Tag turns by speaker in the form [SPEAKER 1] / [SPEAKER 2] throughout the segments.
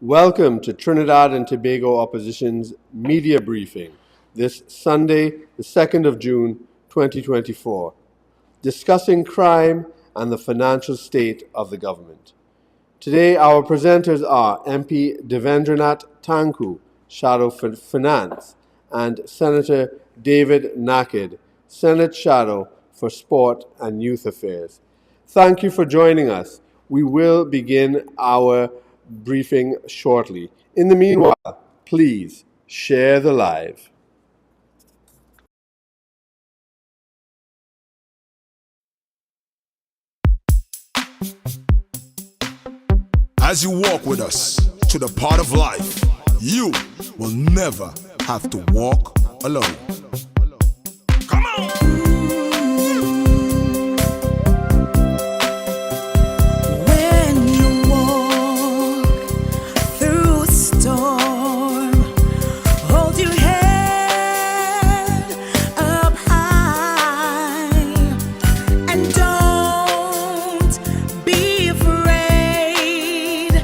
[SPEAKER 1] Welcome to Trinidad and Tobago Opposition's media briefing this Sunday, the 2nd of June, 2024, discussing crime and the financial state of the government. Today, our presenters are MP Davendranath Tancoo, Shadow for Finance, and Senator David Nakid, Senate Shadow for Sport and Youth Affairs. Thank you for joining us. We will begin our briefing shortly. In the meanwhile, please share the live.
[SPEAKER 2] As you walk with us to the part of life, you will never have to walk alone. Come on!
[SPEAKER 3] When you walk through a storm, hold your head up high and don't be afraid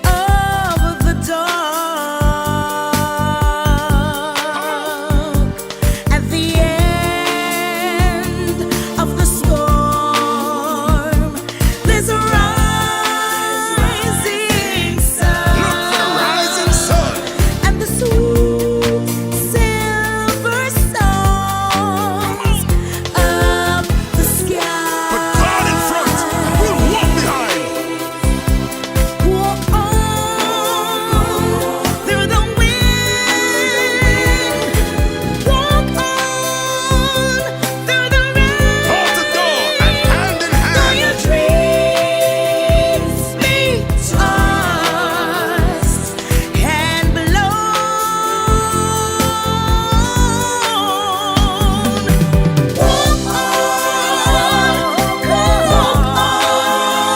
[SPEAKER 3] of the dark. At the end of the storm, there's a rising sun.
[SPEAKER 2] Look for the rising sun.
[SPEAKER 3] And the sweet silver songs of the sky.
[SPEAKER 2] Put God in front, we'll walk behind.
[SPEAKER 3] Walk on through the wind. Walk on through the rain.
[SPEAKER 2] Door to door and hand in
[SPEAKER 3] Though
[SPEAKER 2] hand.
[SPEAKER 3] your dreams be tossed and blown, walk on, walk on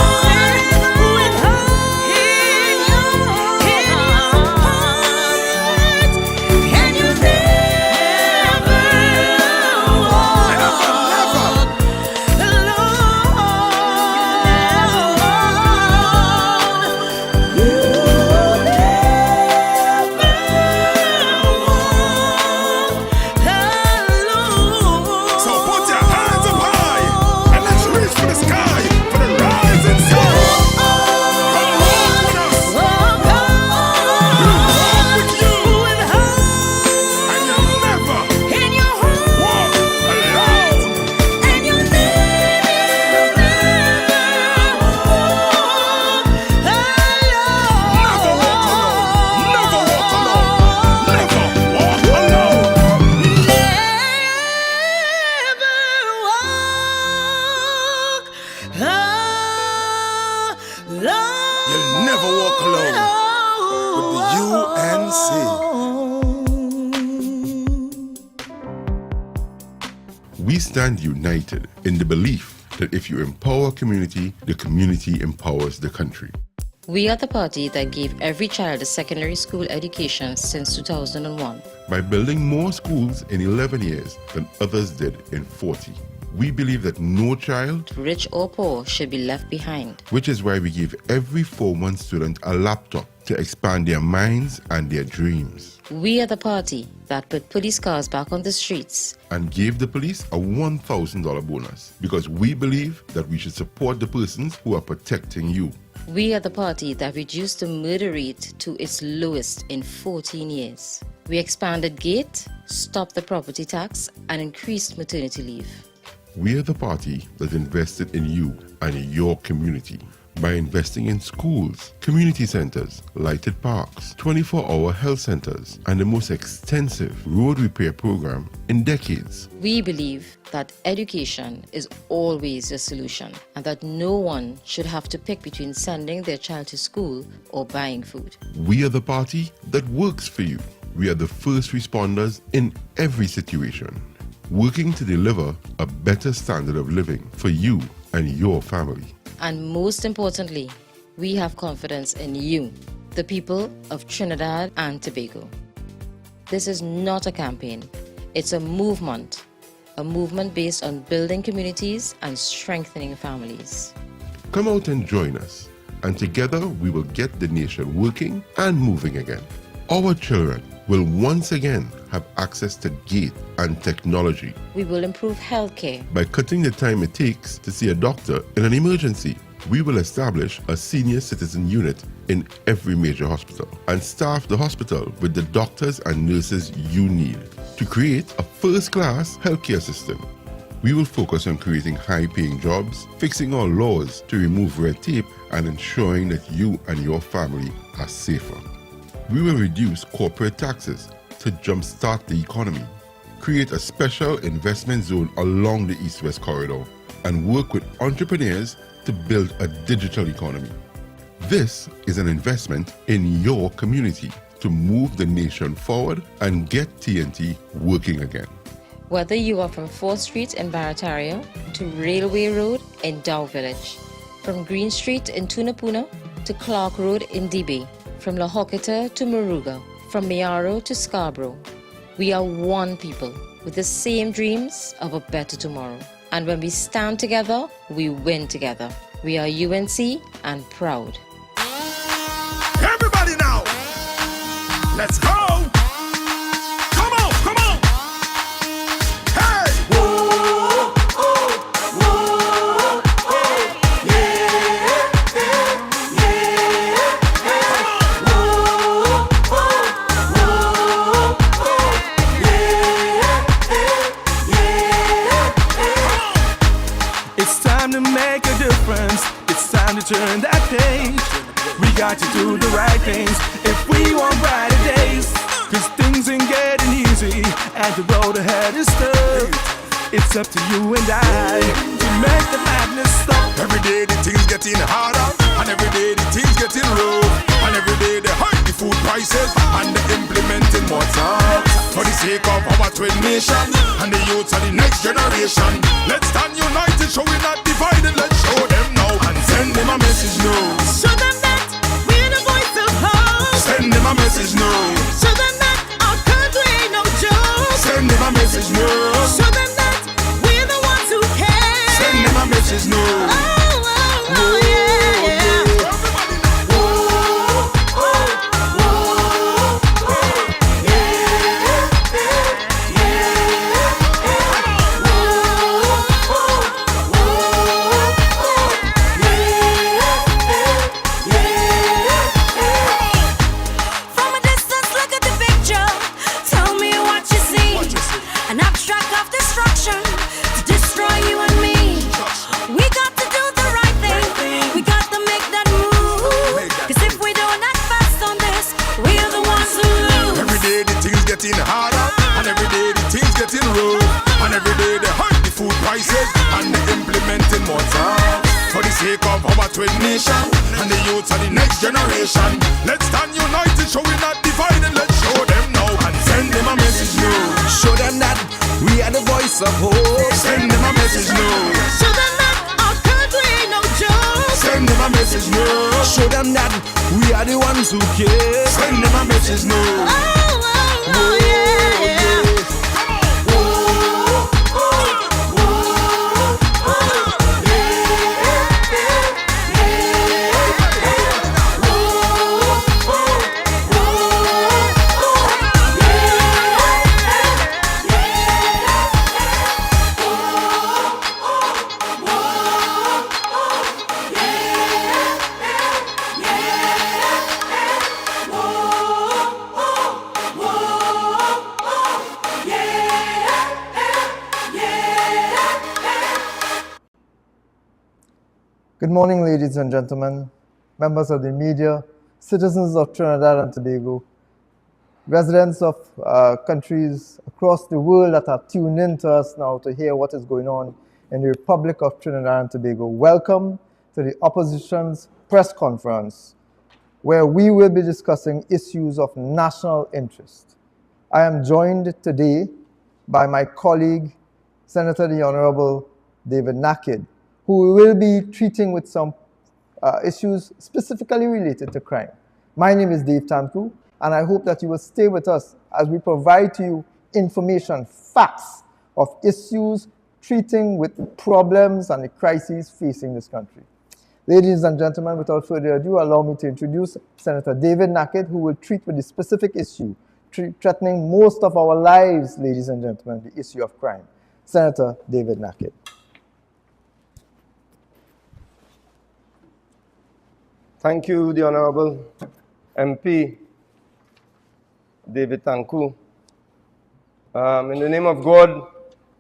[SPEAKER 3] with hope in your heart, and you'll never walk alone.
[SPEAKER 2] So put your hands up high and let's reach for the sky for the rising sun. Come walk with us. We'll walk with you. And you'll never walk alone. Never walk alone. Never walk alone. Never walk alone. You'll never walk alone with the
[SPEAKER 4] We stand united in the belief that if you empower a community, the community empowers the country.
[SPEAKER 5] We are the party that gave every child a secondary school education since 2001.
[SPEAKER 4] By building more schools in 11 years than others did in 40. We believe that no child,
[SPEAKER 5] Rich or poor, should be left behind.
[SPEAKER 4] which is why we give every 4-month student a laptop to expand their minds and their dreams,
[SPEAKER 5] We are the party that put police cars back on the streets.
[SPEAKER 4] and gave the police a $1,000 bonus because we believe that we should support the persons who are protecting you.
[SPEAKER 5] We are the party that reduced the murder rate to its lowest in 14 years. We expanded GATE, stopped the property tax, and increased maternity leave.
[SPEAKER 4] We are the party that invested in you and your community by investing in schools, community centers, lighted parks, 24-hour health centers, and the most extensive road repair program in decades.
[SPEAKER 5] We believe that education is always a solution and that no one should have to pick between sending their child to school or buying food.
[SPEAKER 4] We are the party that works for you. We are the first responders in every situation, working to deliver a better standard of living for you and your family.
[SPEAKER 5] And most importantly, we have confidence in you, the people of Trinidad and Tobago. This is not a campaign, it's a movement based on building communities and strengthening families.
[SPEAKER 4] Come out and join us and together we will get the nation working and moving again. Our children will once again have access to gate and technology.
[SPEAKER 5] We will improve healthcare.
[SPEAKER 4] By cutting the time it takes to see a doctor in an emergency, we will establish a senior citizen unit in every major hospital and staff the hospital with the doctors and nurses you need to create a first-class healthcare system. We will focus on creating high-paying jobs, fixing our laws to remove red tape, and ensuring that you and your family are safer. We will reduce corporate taxes to jumpstart the economy, create a special investment zone along the East-West corridor, and work with entrepreneurs to build a digital economy. This is an investment in your community to move the nation forward and get TNT working again.
[SPEAKER 5] Whether you are from 4th Street in Barataria to Railway Road in Dow Village, from Green Street in Tunapuna to Clark Road in Dibay, from La Hokita to Moruga, from Miaro to Scarborough, we are one people with the same dreams of a better tomorrow. And when we stand together, we win together. We are UNC and proud.
[SPEAKER 2] Everybody now, let's go. Come on, come on. Hey. Whoa, oh, whoa, oh, yeah, yeah, yeah. Whoa, oh, whoa, oh, yeah, yeah.
[SPEAKER 3] It's time to make a difference. It's time to turn that page. We got to do the right things if we want brighter days. Cause things ain't getting easy and the road ahead is tough. It's up to you and I to make the madness stop.
[SPEAKER 2] Every day the things getting harder, and every day the things getting rough, and every day they hike the food prices, and they implementing more tax. For the sake of our twin nation, and the youth of the next generation, let's stand united, show we not divided. Let's show them now, and send them a message now.
[SPEAKER 6] Show them that we're the voice of hope.
[SPEAKER 2] Send them a message now.
[SPEAKER 6] Show them that our country ain't no joke.
[SPEAKER 2] Send them a message now.
[SPEAKER 6] Show them that we're the ones who care.
[SPEAKER 2] Send them a message now.
[SPEAKER 6] Oh, oh, oh, yeah, yeah.
[SPEAKER 2] Everybody now. Whoa, oh, whoa, oh, yeah, yeah, yeah. Whoa, oh, whoa, yeah, yeah.
[SPEAKER 6] From a distance, look at the picture. Tell me what you see.
[SPEAKER 2] What you see?
[SPEAKER 6] An abstract of destruction to destroy you and me. We got to do the right thing. We got to make that move. Cause if we don't act fast on this, we're the ones who lose.
[SPEAKER 2] Every day the things getting harder, and every day the things getting rough, and every day they hike the food prices, and they implementing more tax. For the sake of our twin nation, and the youth of the next generation, let's stand united, show we not divided. Let's show them now, and send them a message now.
[SPEAKER 3] Show them that we are the voice of hope.
[SPEAKER 2] Send them a message now.
[SPEAKER 6] Show them that our country ain't no joke.
[SPEAKER 2] Send them a message now.
[SPEAKER 3] Show them that we are the ones who care.
[SPEAKER 2] Send them a message now.
[SPEAKER 6] Oh, oh, oh, yeah, yeah.
[SPEAKER 7] Good morning, ladies and gentlemen, members of the media, citizens of Trinidad and Tobago, residents of countries across the world that are tuned in to us now to hear what is going on in the Republic of Trinidad and Tobago. Welcome to the opposition's press conference, where we will be discussing issues of national interest. I am joined today by my colleague, Senator the Honorable David Nakid, who will be treating with some issues specifically related to crime. My name is Dave Tancoo, and I hope that you will stay with us as we provide to you information, facts of issues treating with problems and the crises facing this country. Ladies and gentlemen, without further ado, allow me to introduce Senator David Nakid, who will treat with the specific issue threatening most of our lives, ladies and gentlemen, the issue of crime. Senator David Nakid.
[SPEAKER 8] Thank you, the Honorable MP, David Tancoo. In the name of God,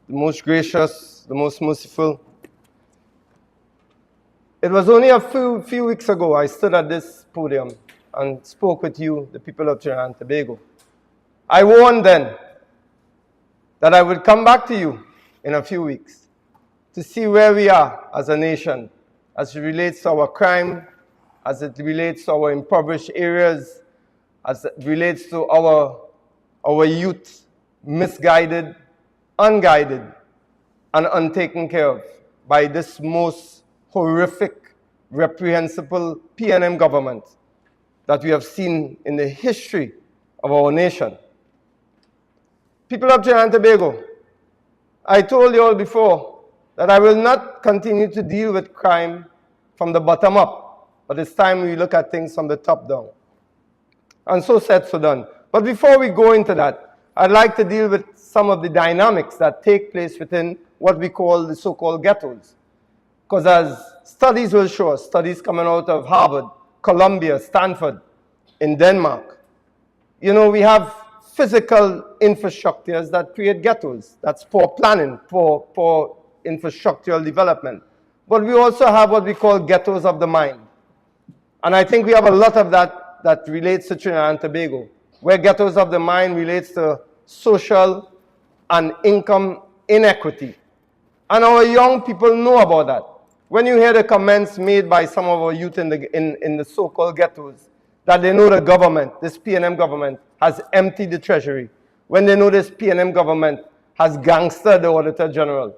[SPEAKER 8] the most gracious, the most merciful. It was only a few weeks ago I stood at this podium and spoke with you, the people of Trinidad and Tobago. I warned then that I would come back to you in a few weeks to see where we are as a nation, as it relates to our crime, as it relates to our impoverished areas, as it relates to our youth misguided, unguided, and untaken care of by this most horrific, reprehensible PNM government that we have seen in the history of our nation. People of Trinidad and Tobago, I told you all before that I will not continue to deal with crime from the bottom up, but it's time we look at things from the top down. And so said, so done. But before we go into that, I'd like to deal with some of the dynamics that take place within what we call the so-called ghettos. Because as studies will show us, studies coming out of Harvard, Columbia, Stanford, in Denmark, you know, we have physical infrastructures that create ghettos. That's poor planning, poor infrastructural development. But we also have what we call ghettos of the mind. And I think we have a lot of that relates to Trinidad and Tobago, where ghettos of the mind relates to social and income inequity. And our young people know about that. When you hear the comments made by some of our youth in the so-called ghettos, that they know the government, this PNM government, has emptied the treasury, when they know this PNM government has gangstered the Auditor General.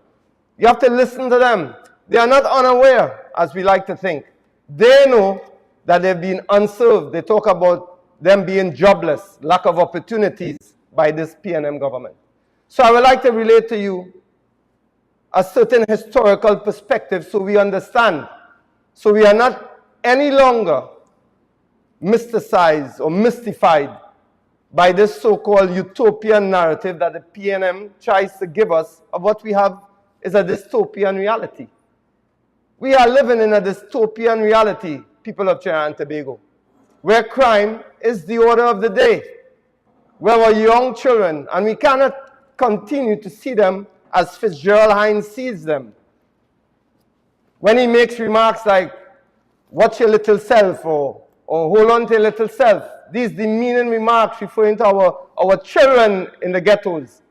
[SPEAKER 8] You have to listen to them. They are not unaware, as we like to think. They know that they've been unserved. They talk about them being jobless, lack of opportunities by this PNM government. So I would like to relate to you a certain historical perspective so we understand. So we are not any longer mysticized or mystified by this so-called utopian narrative that the PNM tries to give us of what we have is a dystopian reality. We are living in a dystopian reality, people of Trinidad and Tobago, where crime is the order of the day, where our young children, and we cannot continue to see them as Fitzgerald Hines sees them. When he makes remarks like, watch your little self, or hold on to your little self, these demeaning remarks referring to our children in the ghettos.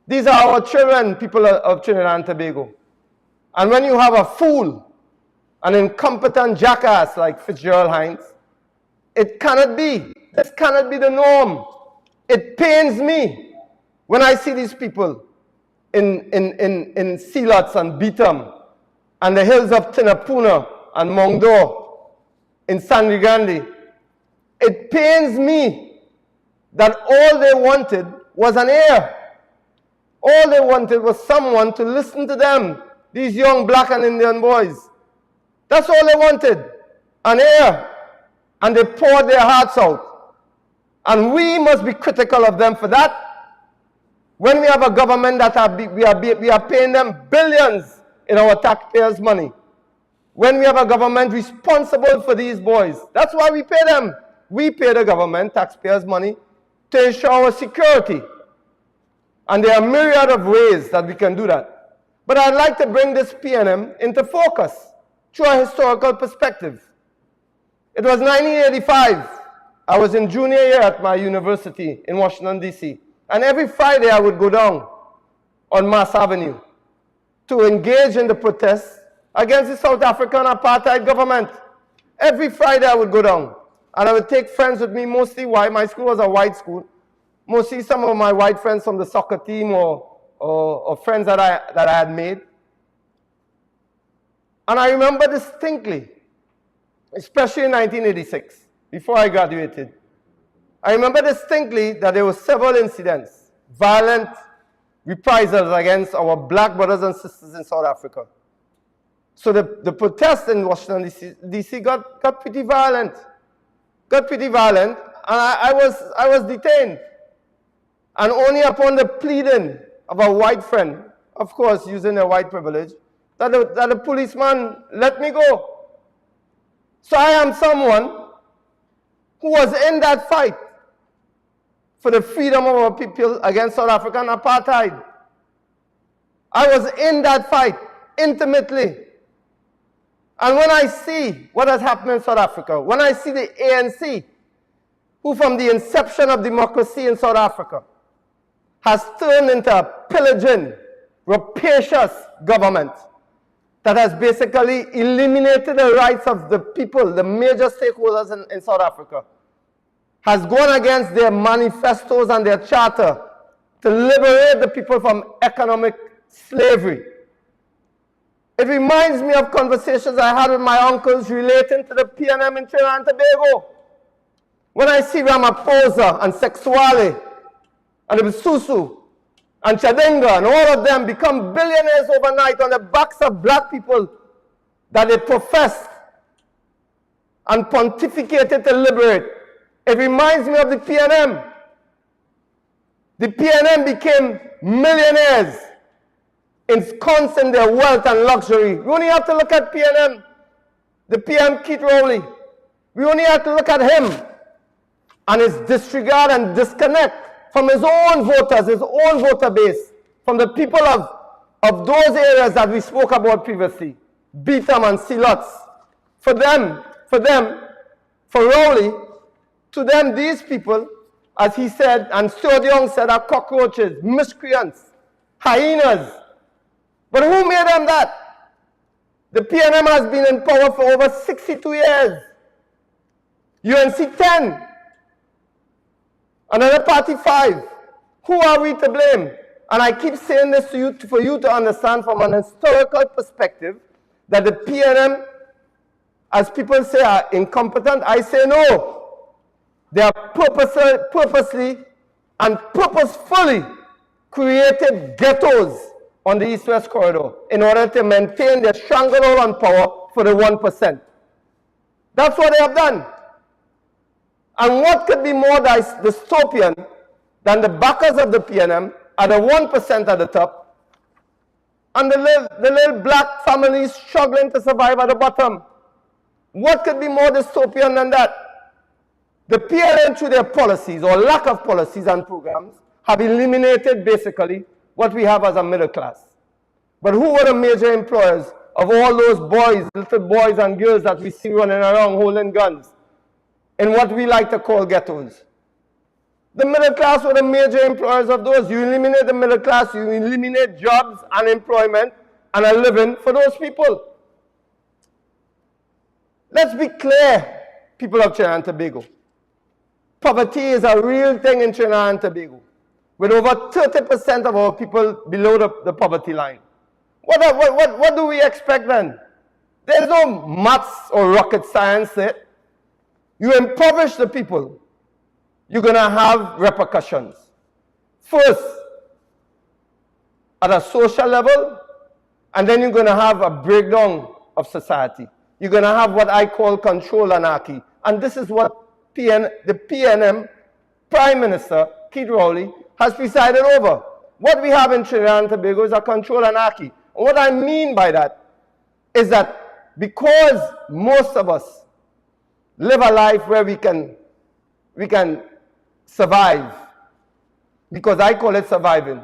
[SPEAKER 8] These are our children, people of Trinidad and Tobago. And when you have a fool, an incompetent jackass like Fitzgerald Hines, it cannot be. This cannot be the norm. It pains me when I see these people in Sealots and Beetham and the hills of Tinapuna and Mongdor in Sangre Grande. It pains me that all they wanted was an ear. All they wanted was someone to listen to them, these young black and Indian boys. That's all they wanted, an ear. And they poured their hearts out. And we must be critical of them for that. When we have a government that we are paying them billions in our taxpayers' money. When we have a government responsible for these boys. That's why we pay them. We pay the government taxpayers' money to ensure our security. And there are a myriad of ways that we can do that. But I'd like to bring this PNM into focus through a historical perspective. It was 1985. I was in junior year at my university in Washington, D.C. And every Friday I would go down on Mass Avenue to engage in the protests against the South African apartheid government. Every Friday I would go down. And I would take friends with me, mostly white. My school was a white school. Mostly some of my white friends from the soccer team or friends that I had made. And I remember distinctly, especially in 1986, before I graduated, I remember distinctly that there were several incidents, violent reprisals against our black brothers and sisters in South Africa. So the protests in Washington, D.C. got pretty violent. Got pretty violent, and I was detained. And only upon the pleading of a white friend, of course using their white privilege, that the policeman let me go. So I am someone who was in that fight for the freedom of our people against South African apartheid. I was in that fight intimately. And when I see what has happened in South Africa, when I see the ANC, who from the inception of democracy in South Africa has turned into a pillaging, rapacious government that has basically eliminated the rights of the people, the major stakeholders in South Africa, has gone against their manifestos and their charter to liberate the people from economic slavery. It reminds me of conversations I had with my uncles relating to the PNM in Trinidad and Tobago. When I see Ramaphosa and Sexwale and Bisusu and Chadinga and all of them become billionaires overnight on the backs of black people that they professed and pontificated to liberate, it reminds me of the PNM. The PNM became millionaires, ensconcing their wealth and luxury. We only have to look at PNM, the PM Keith Rowley. We only have to look at him and his disregard and disconnect from his own voters, his own voter base, from the people of those areas that we spoke about previously, Beetham and Silots. For Rowley, to them, these people, as he said, and Stuart Young said, are cockroaches, miscreants, hyenas. But who made them that? The PNM has been in power for over 62 years. UNC 10. Another party 5. Who are we to blame? And I keep saying this to you for you to understand from an historical perspective that the PNM, as people say, are incompetent. I say no. They are purposely and purposefully created ghettos on the East-West corridor in order to maintain their stranglehold on power for the 1%. That's what they have done. And what could be more dystopian than the backers of the PNM are the 1% at the top and the little black families struggling to survive at the bottom? What could be more dystopian than that? The PNM, through their policies or lack of policies and programs, have eliminated basically what we have as a middle class. But who were the major employers of all those boys, little boys and girls that we see running around holding guns in what we like to call ghettos? The middle class were the major employers of those. You eliminate the middle class, you eliminate jobs and employment and a living for those people. Let's be clear, people of Trinidad and Tobago. Poverty is a real thing in Trinidad and Tobago, with over 30% of our people below the poverty line. What do we expect then? There's no maths or rocket science there. You impoverish the people, you're going to have repercussions. First, at a social level, and then you're going to have a breakdown of society. You're going to have what I call control anarchy. And this is what the PNM Prime Minister, Keith Rowley, has presided over. What we have in Trinidad and Tobago is a control anarchy. And what I mean by that is that because most of us live a life where we can survive, because I call it surviving,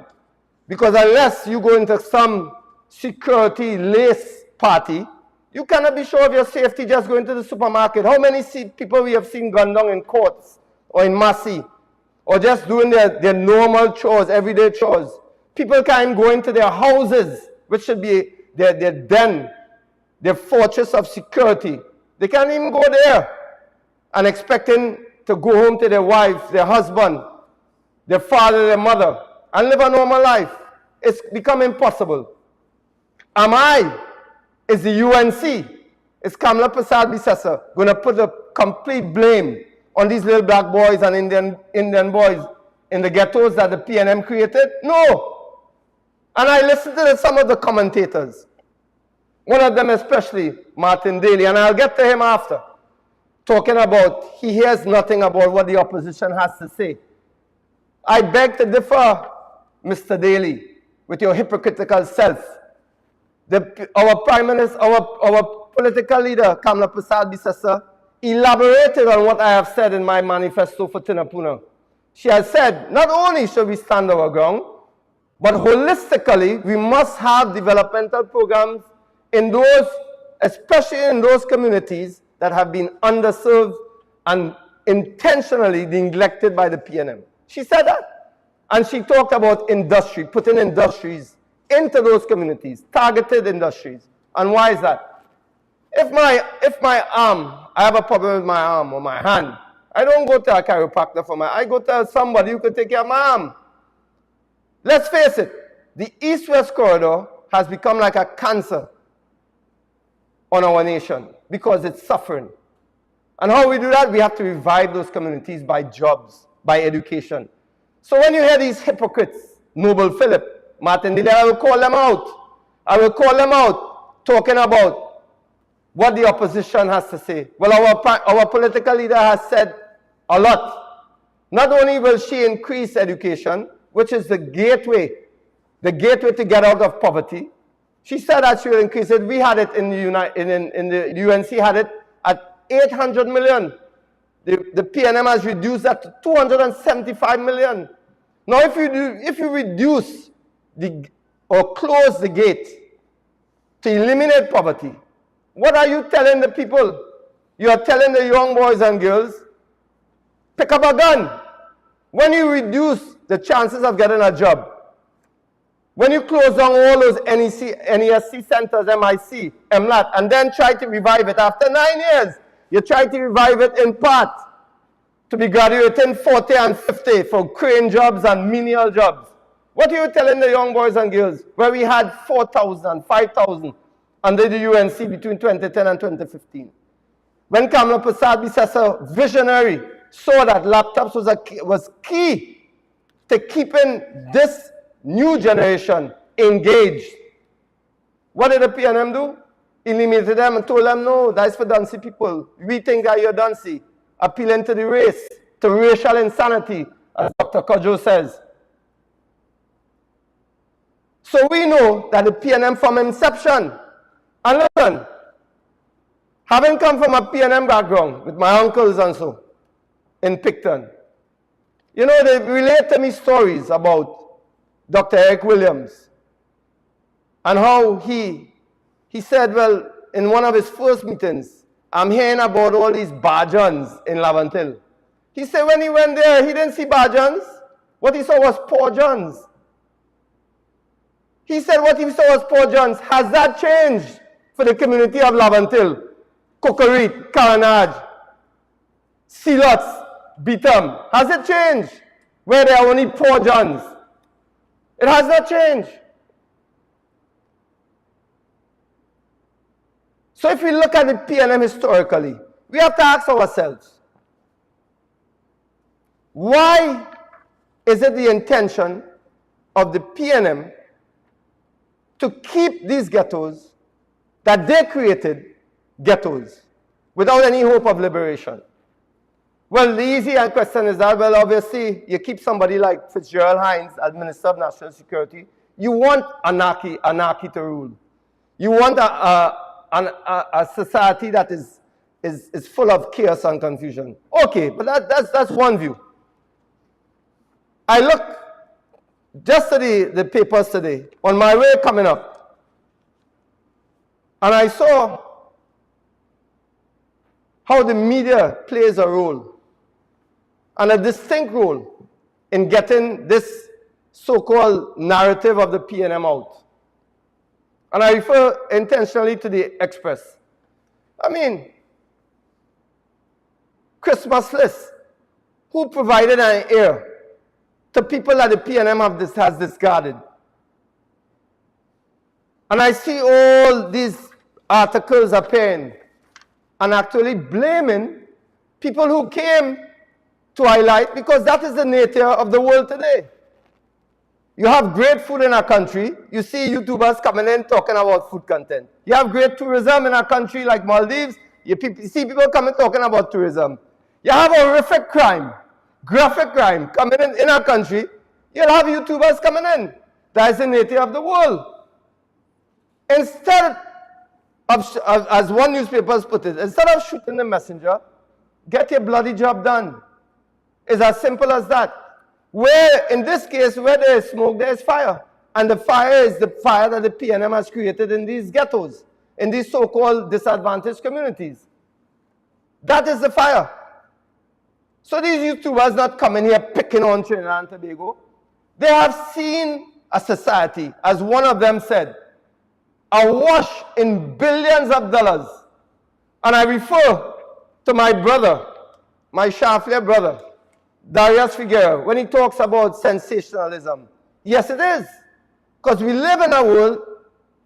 [SPEAKER 8] because unless you go into some security lace party, you cannot be sure of your safety just going to the supermarket. How many people we have seen gunned down in courts or in Massey, or just doing their normal chores, everyday chores? People can't go into their houses, which should be their den, their fortress of security. They can't even go there and expecting to go home to their wife, their husband, their father, their mother, and live a normal life. It's become impossible. Is the UNC, is Kamala Persad-Bissessar going to put the complete blame on these little black boys and Indian boys in the ghettos that the PNM created? No. And I listened to some of the commentators. One of them especially, Martin Daly, and I'll get to him after, talking about he hears nothing about what the opposition has to say. I beg to differ, Mr. Daly, with your hypocritical self. Our Prime Minister, our political leader, Kamla Prasad Bisesa, elaborated on what I have said in my manifesto for Tinapuna. She has said, not only should we stand our ground, but holistically, we must have developmental programs in those, especially in those communities that have been underserved and intentionally neglected by the PNM. She said that. And she talked about industry, putting industries into those communities, targeted industries. And why is that? If my arm, I have a problem with my arm or my hand, I don't go to a chiropractor for I go to somebody who can take care of my arm. Let's face it, the East-West corridor has become like a cancer on our nation because it's suffering. And how we do that? We have to revive those communities by jobs, by education. So when you hear these hypocrites, Noble Philip, Martin Daly, I will call them out. I will call them out talking about what the opposition has to say. Well, our political leader has said a lot. Not only will she increase education, which is the gateway to get out of poverty. She said that she will increase it. We had it in the UNC had it at 800 million. The PNM has reduced that to 275 million. Now, if you reduce or close the gate to eliminate poverty, what are you telling the people? You are telling the young boys and girls, pick up a gun. When you reduce the chances of getting a job, when you close down all those NESC centers, MIC, MLAT, and then try to revive it after 9 years, you try to revive it in part to be graduating 40 and 50 for crane jobs and menial jobs. What are you telling the young boys and girls where we had 4,000, 5,000 under the UNC between 2010 and 2015? When Kamla Prasad Bisesa, visionary, saw that laptops was key to keeping this new generation engaged. What did the PNM do? Eliminated them and told them, no, that's for Dancy people. We think that you're Dancy. Appealing to the race, to racial insanity, as Dr. Kojo says. So we know that the PNM from inception, and listen, having come from a PNM background with my uncles and so, in Picton, you know, they relate to me stories about Dr. Eric Williams and how he said, well, in one of his first meetings, I'm hearing about all these Bajans in Laventille. He said when he went there, he didn't see Bajans. What he saw was poor Johns. He said what he saw was poor Johns. Has that changed for the community of Laventille, Cocorit, Caranage, Silots, Beetham? Has it changed where there are only poor Johns? It has not changed. So if we look at the PNM historically, we have to ask ourselves, why is it the intention of the PNM to keep these ghettos that they created ghettos without any hope of liberation? Well, the easy question is that, well, obviously, you keep somebody like Fitzgerald Hines as Minister of National Security, you want anarchy to rule. You want a society that is full of chaos and confusion. Okay, but that's one view. I look just at the papers today, on my way coming up, and I saw how the media plays a role, and a distinct role, in getting this so-called narrative of the PNM out. And I refer intentionally to the Express. I mean, Christmas list. Who provided an ear to people that the PNM has discarded? And I see all these articles appearing and actually blaming people who came to highlight, because that is the nature of the world today. You have great food in our country. You see YouTubers coming in talking about food content. You have great tourism in our country like Maldives. You see people coming talking about tourism. You have horrific crime, graphic crime coming in our country. You'll have YouTubers coming in. That's the nature of the world. Instead of, as one newspaper has put it, instead of shooting the messenger, get your bloody job done. It's as simple as that. Where, in this case, where there is smoke, there is fire. And the fire is the fire that the PNM has created in these ghettos, in these so-called disadvantaged communities. That is the fire. So these YouTubers not coming here picking on Trinidad and Tobago. They have seen a society, as one of them said, awash in billions of dollars. And I refer to my brother, my Shafler brother, Darius Figueroa, when he talks about sensationalism. Yes, it is. Because we live in a world,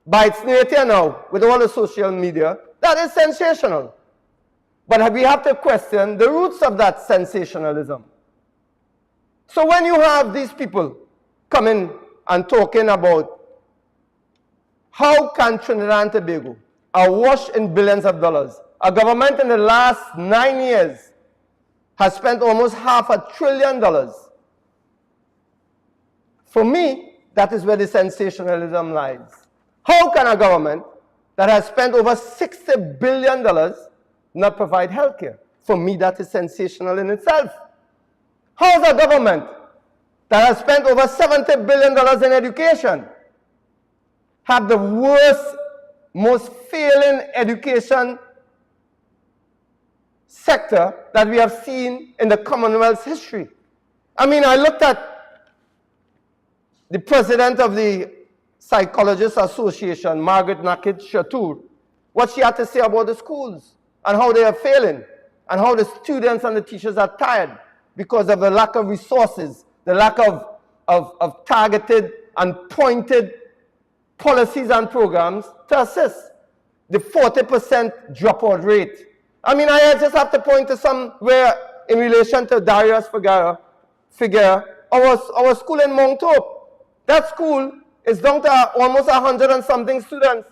[SPEAKER 8] by its nature now, with all the social media, that is sensational. But we have to question the roots of that sensationalism. So when you have these people coming and talking about how can Trinidad and Tobago, awash in billions of dollars, a government in the last 9 years has spent almost $500 billion. For me, that is where the sensationalism lies. How can a government that has spent over $60 billion not provide health care? For me, that is sensational in itself. How is a government that has spent over $70 billion in education have the worst, most failing education sector that we have seen in the Commonwealth's history? I mean, I looked at the president of the Psychologists Association, Margaret Nakid Shatur, what she had to say about the schools and how they are failing and how the students and the teachers are tired because of the lack of resources, the lack of targeted and pointed policies and programs to assist the 40% dropout rate. I mean, I just have to point to somewhere in relation to Darius Figueroa, our school in Montauk. That school is down to almost 100 and something students.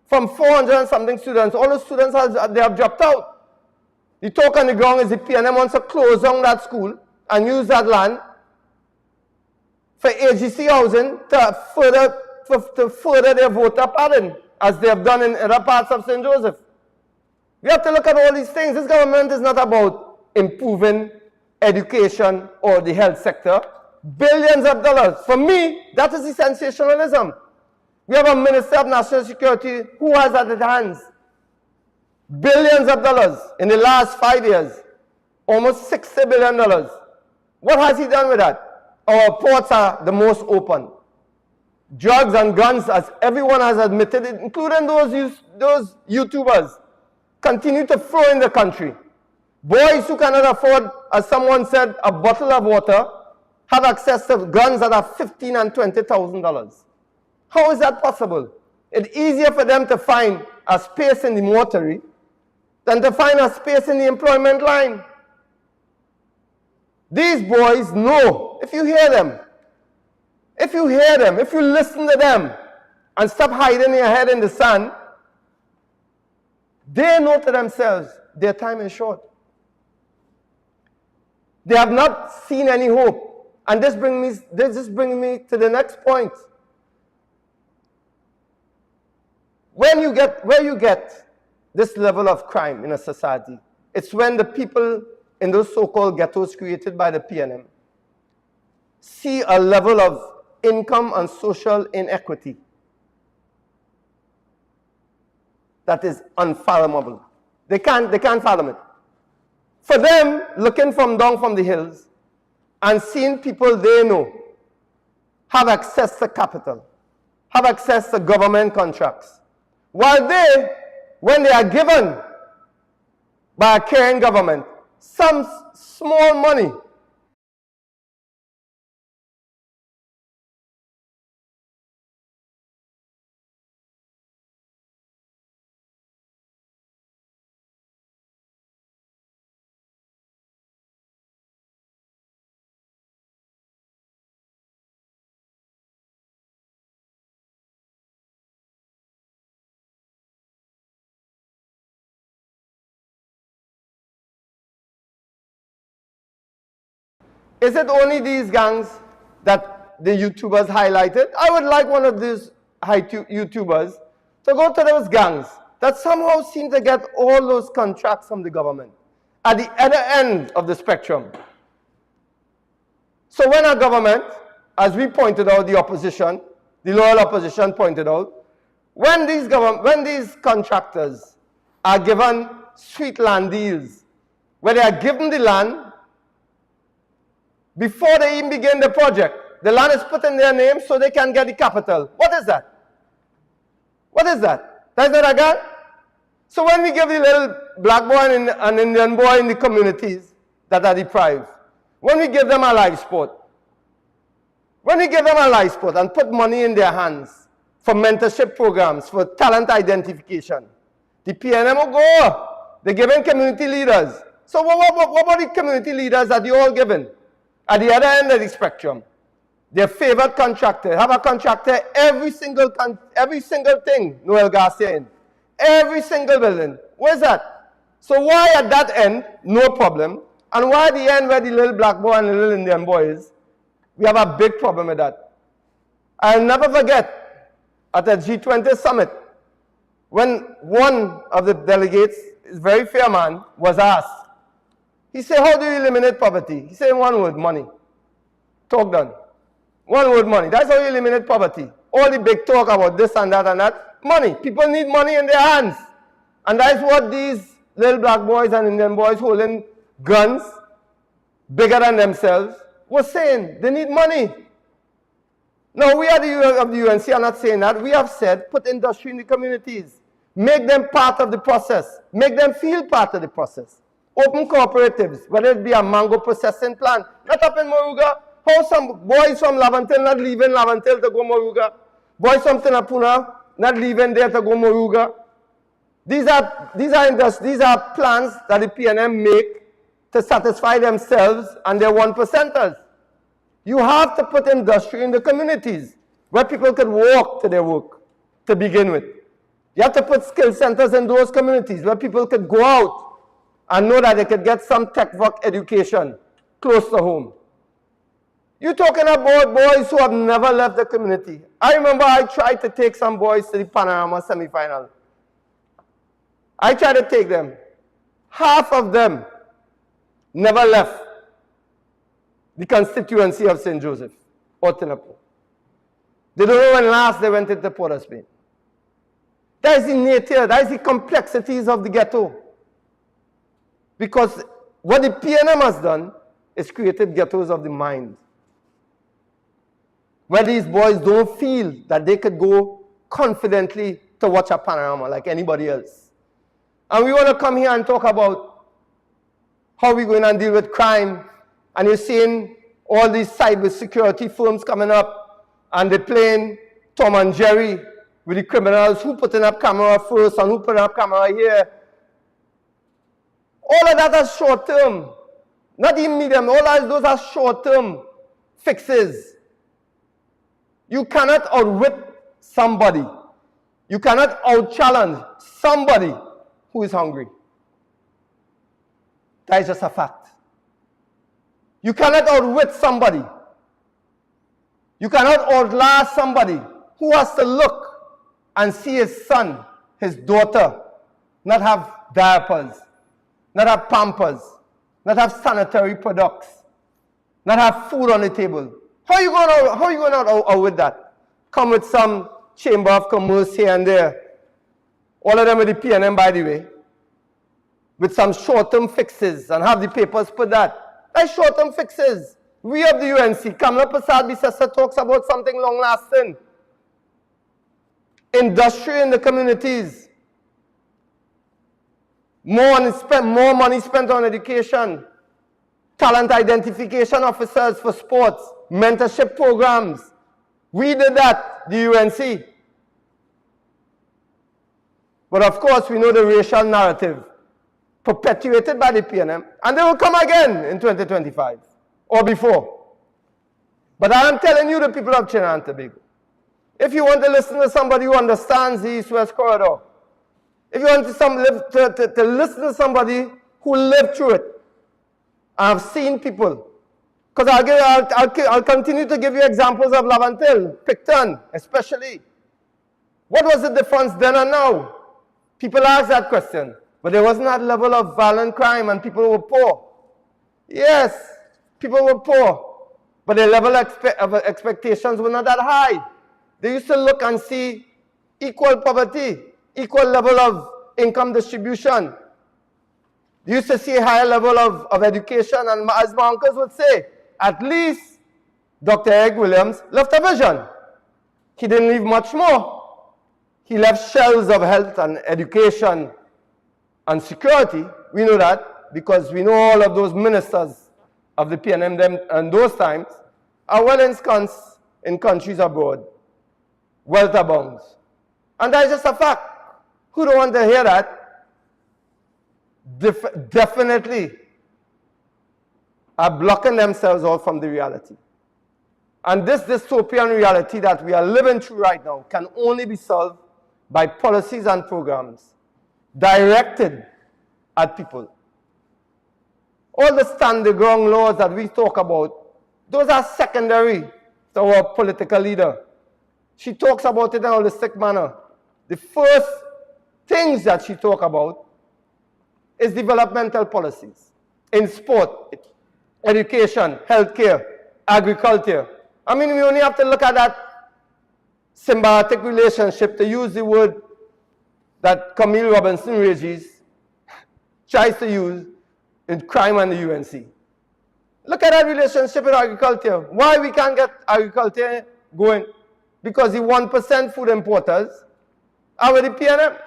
[SPEAKER 8] From 400 and something students, all the students they have dropped out. The talk on the ground is the PNM wants to close down that school and use that land for AGC housing to further their voter pattern, as they have done in other parts of St. Joseph. We have to look at all these things. This government is not about improving education or the health sector. Billions of dollars. For me, that is the sensationalism. We have a Minister of National Security who has at his hands billions of dollars in the last 5 years, almost $60 billion. What has he done with that? Our ports are the most open. Drugs and guns, as everyone has admitted, including those YouTubers, continue to flow in the country. Boys who cannot afford, as someone said, a bottle of water, have access to guns that are $15,000 and $20,000. How is that possible? It's easier for them to find a space in the mortuary than to find a space in the employment line. These boys know, if you hear them, if you listen to them and stop hiding your head in the sand, they know to themselves their time is short. They have not seen any hope. And this brings me to the next point. Where you get this level of crime in a society, it's when the people in those so-called ghettos created by the PNM see a level of income and social inequity that is unfathomable. They can't fathom it. For them, looking down from the hills and seeing people they know have access to capital, have access to government contracts, while they, when they are given by a caring government some small money Is it only these gangs that the YouTubers highlighted? I would like one of these YouTubers to go to those gangs that somehow seem to get all those contracts from the government at the other end of the spectrum. So when our government, as we pointed out, the opposition, the loyal opposition pointed out, when these contractors are given sweet land deals, where they are given the land before they even begin the project, the land is put in their name so they can get the capital. What is that? What is that? That's not a gang? So when we give the little black boy and Indian boy in the communities that are deprived, when we give them a live sport, and put money in their hands for mentorship programs, for talent identification, the PNM will go. They're giving community leaders. So what about the community leaders that you all given at the other end of the spectrum? Their favorite contractor, have a contractor every single thing, Noel Garcia in. Every single building. Where's that? So why at that end, no problem, and why at the end where the little black boy and the little Indian boy is, we have a big problem with that. I'll never forget at the G20 summit, when one of the delegates, a very fair man, was asked, he said, how do you eliminate poverty? He said, one word, money. Talk done. One word, money. That's how you eliminate poverty. All the big talk about this and that, money. People need money in their hands. And that's what these little black boys and Indian boys holding guns bigger than themselves were saying. They need money. Now, we of the UNC are not saying that. We have said, put industry in the communities. Make them part of the process. Make them feel part of the process. Open cooperatives, whether it be a mango processing plant. Not up in Moruga. How some boys from Lavantil not leaving Lavantil to go Moruga. Boys from Tinapuna not leaving there to go Moruga. These are plans that the PNM make to satisfy themselves and their 1%ers. You have to put industry in the communities where people can walk to their work to begin with. You have to put skill centers in those communities where people could go out and know that they could get some tech work education close to home. You're talking about boys who have never left the community. I remember I tried to take some boys to the Panorama semi-final. I tried to take them. Half of them never left the constituency of St. Joseph or Tinapur. They don't know when last they went into Port of Spain. That is the nature, that is the complexities of the ghetto. Because what the PNM has done is created ghettos of the mind, where these boys don't feel that they could go confidently to watch a panorama like anybody else. And we want to come here and talk about how we're going to deal with crime. And you're seeing all these cyber security firms coming up, and they're playing Tom and Jerry with the criminals, who putting up camera first and who putting up camera here. All of that is short term. Not even medium, all of those are short term fixes. You cannot outwit somebody. You cannot out-challenge somebody who is hungry. That is just a fact. You cannot outwit somebody. You cannot outlast somebody who has to look and see his son, his daughter, not have diapers, not have Pampers, not have sanitary products, not have food on the table. How are you going out with that? Come with some chamber of commerce here and there. All of them with the PNM, by the way, with some short-term fixes, and have the papers put that. That's short-term fixes. We of the UNC, Kamala Prasad Bisesa talks about something long-lasting. Industry in the communities. More money spent on education. Talent identification officers for sports. Mentorship programs. We did that, the UNC. But of course, we know the racial narrative perpetuated by the PNM, and they will come again in 2025 or before. But I am telling you, the people of Trinidad and Tobago, if you want to listen to somebody who understands the East-West corridor, if you want to listen to somebody who lived through it, I have seen people Because I'll continue to give you examples of Lavantil, Picton, especially. What was the difference then and now? People ask that question. But there wasn't that level of violent crime and people were poor. Yes, people were poor. But their level of expectations were not that high. They used to look and see equal poverty, equal level of income distribution. They used to see a higher level of education. And as my uncles would say, at least Dr. Egg Williams left a vision. He didn't leave much more. He left shells of health and education and security. We know that because we know all of those ministers of the PNM them and those times are well ensconced in countries abroad. Wealth abounds. And that is just a fact. Who don't want to hear that? Definitely are blocking themselves out from the reality. And this dystopian reality that we are living through right now can only be solved by policies and programs directed at people. All the standing ground laws that we talk about, those are secondary to our political leader. She talks about it in a holistic manner. The first things that she talks about is developmental policies in sport, education, healthcare, agriculture. I mean, we only have to look at that symbiotic relationship, to use the word that Camille Robinson Regis tries to use in crime and the UNC. Look at that relationship with agriculture. Why we can't get agriculture going? Because the 1% food importers are with the PNM.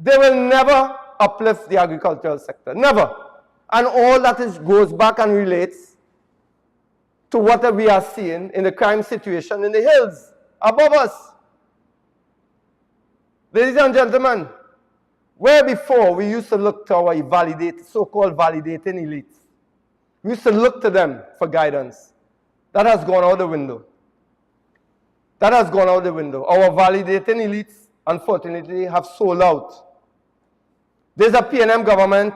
[SPEAKER 8] They will never uplift the agricultural sector. Never. And all that goes back and relates to what we are seeing in the crime situation in the hills above us. Ladies and gentlemen, where before we used to look to our so-called validating elites, we used to look to them for guidance. That has gone out the window. That has gone out the window. Our validating elites, unfortunately, have sold out. There's a PNM government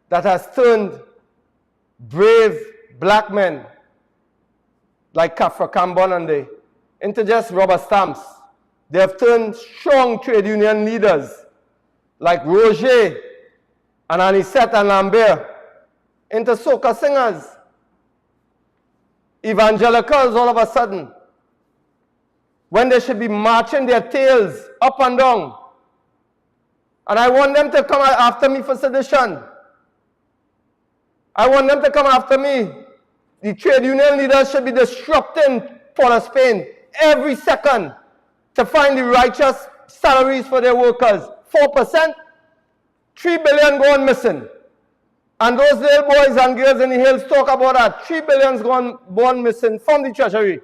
[SPEAKER 8] that has turned brave black men like Kafra Kambonande into just rubber stamps. They have turned strong trade union leaders like Roger and Anisette and Lambert into soca singers. Evangelicals all of a sudden, when they should be marching their tails up and down. And I want them to come after me for sedition. I want them to come after me. The trade union leaders should be disrupting Port of Spain every second to find the righteous salaries for their workers. 4%, 3 billion going and those little boys and girls in the hills talk about that. 3 billion gone missing from the treasury.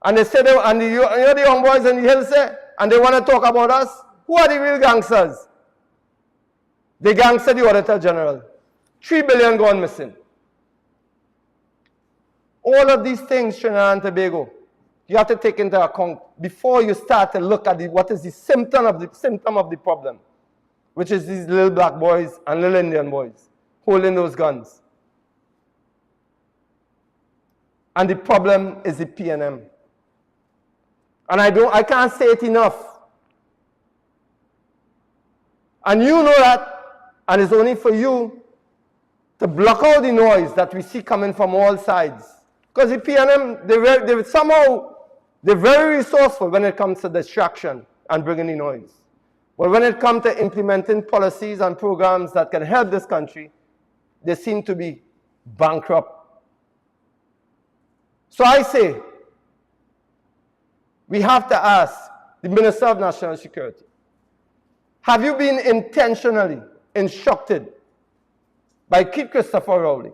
[SPEAKER 8] And they say, the young boys in the hills say, and they want to talk about us. Who are the real gangsters? The gangster, the Auditor General. 3 billion gone missing. All of these things, Trinidad and Tobago, you have to take into account before you start to look at what is the symptom of the problem, which is these little black boys and little Indian boys holding those guns. And the problem is the PNM. And I can't say it enough. And you know that, and it's only for you to block out the noise that we see coming from all sides. Because the PNM, they're very resourceful when it comes to distraction and bringing the noise. But when it comes to implementing policies and programs that can help this country, they seem to be bankrupt. So I say, we have to ask the Minister of National Security, have you been intentionally instructed by Kid Christopher Rowley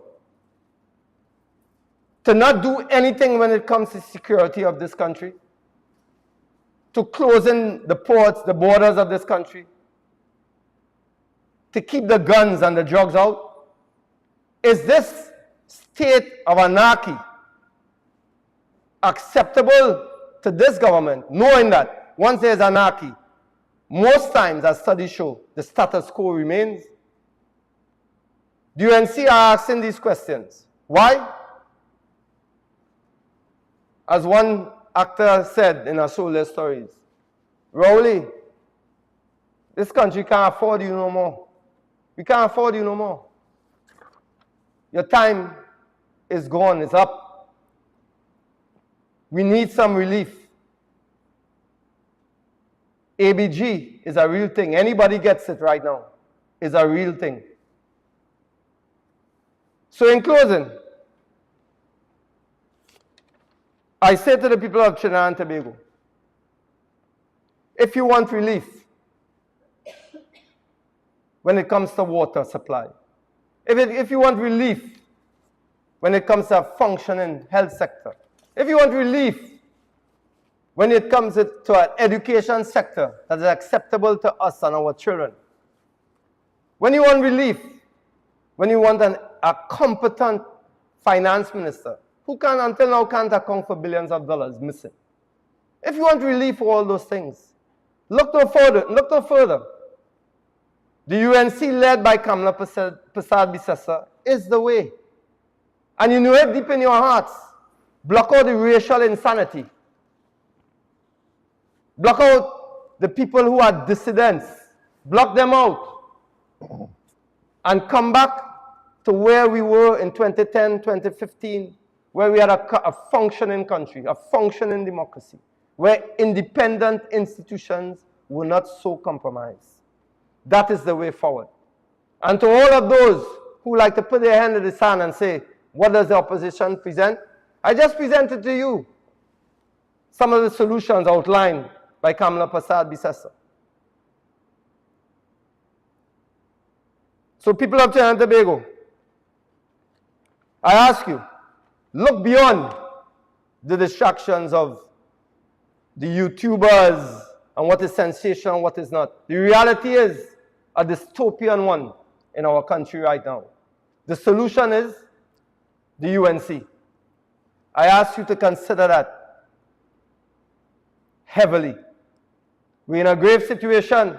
[SPEAKER 8] to not do anything when it comes to security of this country? To closing the ports, the borders of this country? To keep the guns and the drugs out? Is this state of anarchy acceptable to this government, knowing that once there's anarchy, most times, as studies show, the status quo remains? The UNC are asking these questions. Why? As one actor said in our Soulless Stories, Rowley, this country can't afford you no more. We can't afford you no more. Your time is gone, it's up. We need some relief. ABG is a real thing. Anybody gets it right now. It's a real thing. So in closing, I say to the people of Trinidad and Tobago, if you want relief when it comes to water supply, if you want relief when it comes to a functioning health sector, if you want relief when it comes to an education sector that is acceptable to us and our children, when you want relief, when you want a competent finance minister who can until now can't account for billions of dollars missing, if you want relief for all those things, look no further. The UNC led by Kamala Persad-Bissessar is the way. And you know it deep in your hearts. Block out the racial insanity. Block out the people who are dissidents. Block them out. And come back to where we were in 2010, 2015, where we had a functioning country, a functioning democracy, where independent institutions were not so compromised. That is the way forward. And to all of those who like to put their hand in the sand and say, what does the opposition present? I just presented to you some of the solutions outlined by Kamala Persad-Bissessar. So people of Trinidad and Tobago, I ask you, look beyond the distractions of the YouTubers and what is sensational and what is not. The reality is a dystopian one in our country right now. The solution is the UNC. I ask you to consider that heavily. We're in a grave situation.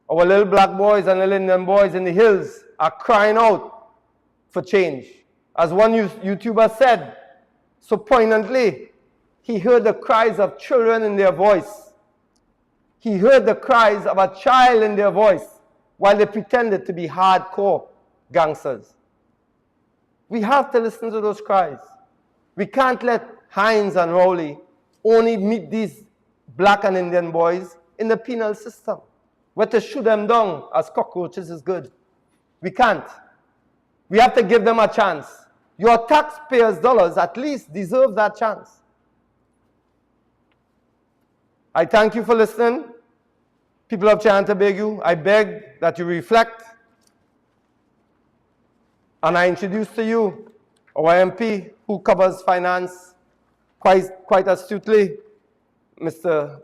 [SPEAKER 8] Our little black boys and little Indian boys in the hills are crying out for change. As one YouTuber said so poignantly, he heard the cries of children in their voice. He heard the cries of a child in their voice while they pretended to be hardcore gangsters. We have to listen to those cries. We can't let Hines and Rowley only meet these black and Indian boys in the penal system, where to shoot them down as cockroaches is good. We can't. We have to give them a chance. Your taxpayers' dollars at least deserve that chance. I thank you for listening. People of Trinidad and Tobago, I beg that you reflect. And I introduce to you our MP who covers finance quite astutely, Mr.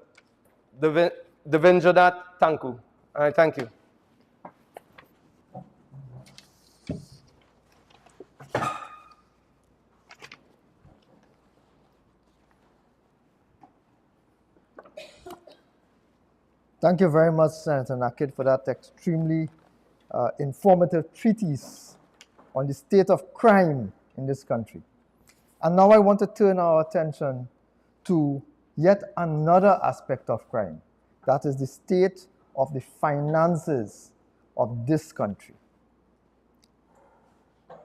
[SPEAKER 8] Davendranath Tancoo. I thank you.
[SPEAKER 7] Thank you very much, Senator Nakid, for that extremely informative treatise on the state of crime in this country. And now I want to turn our attention to yet another aspect of crime. That is the state of the finances of this country.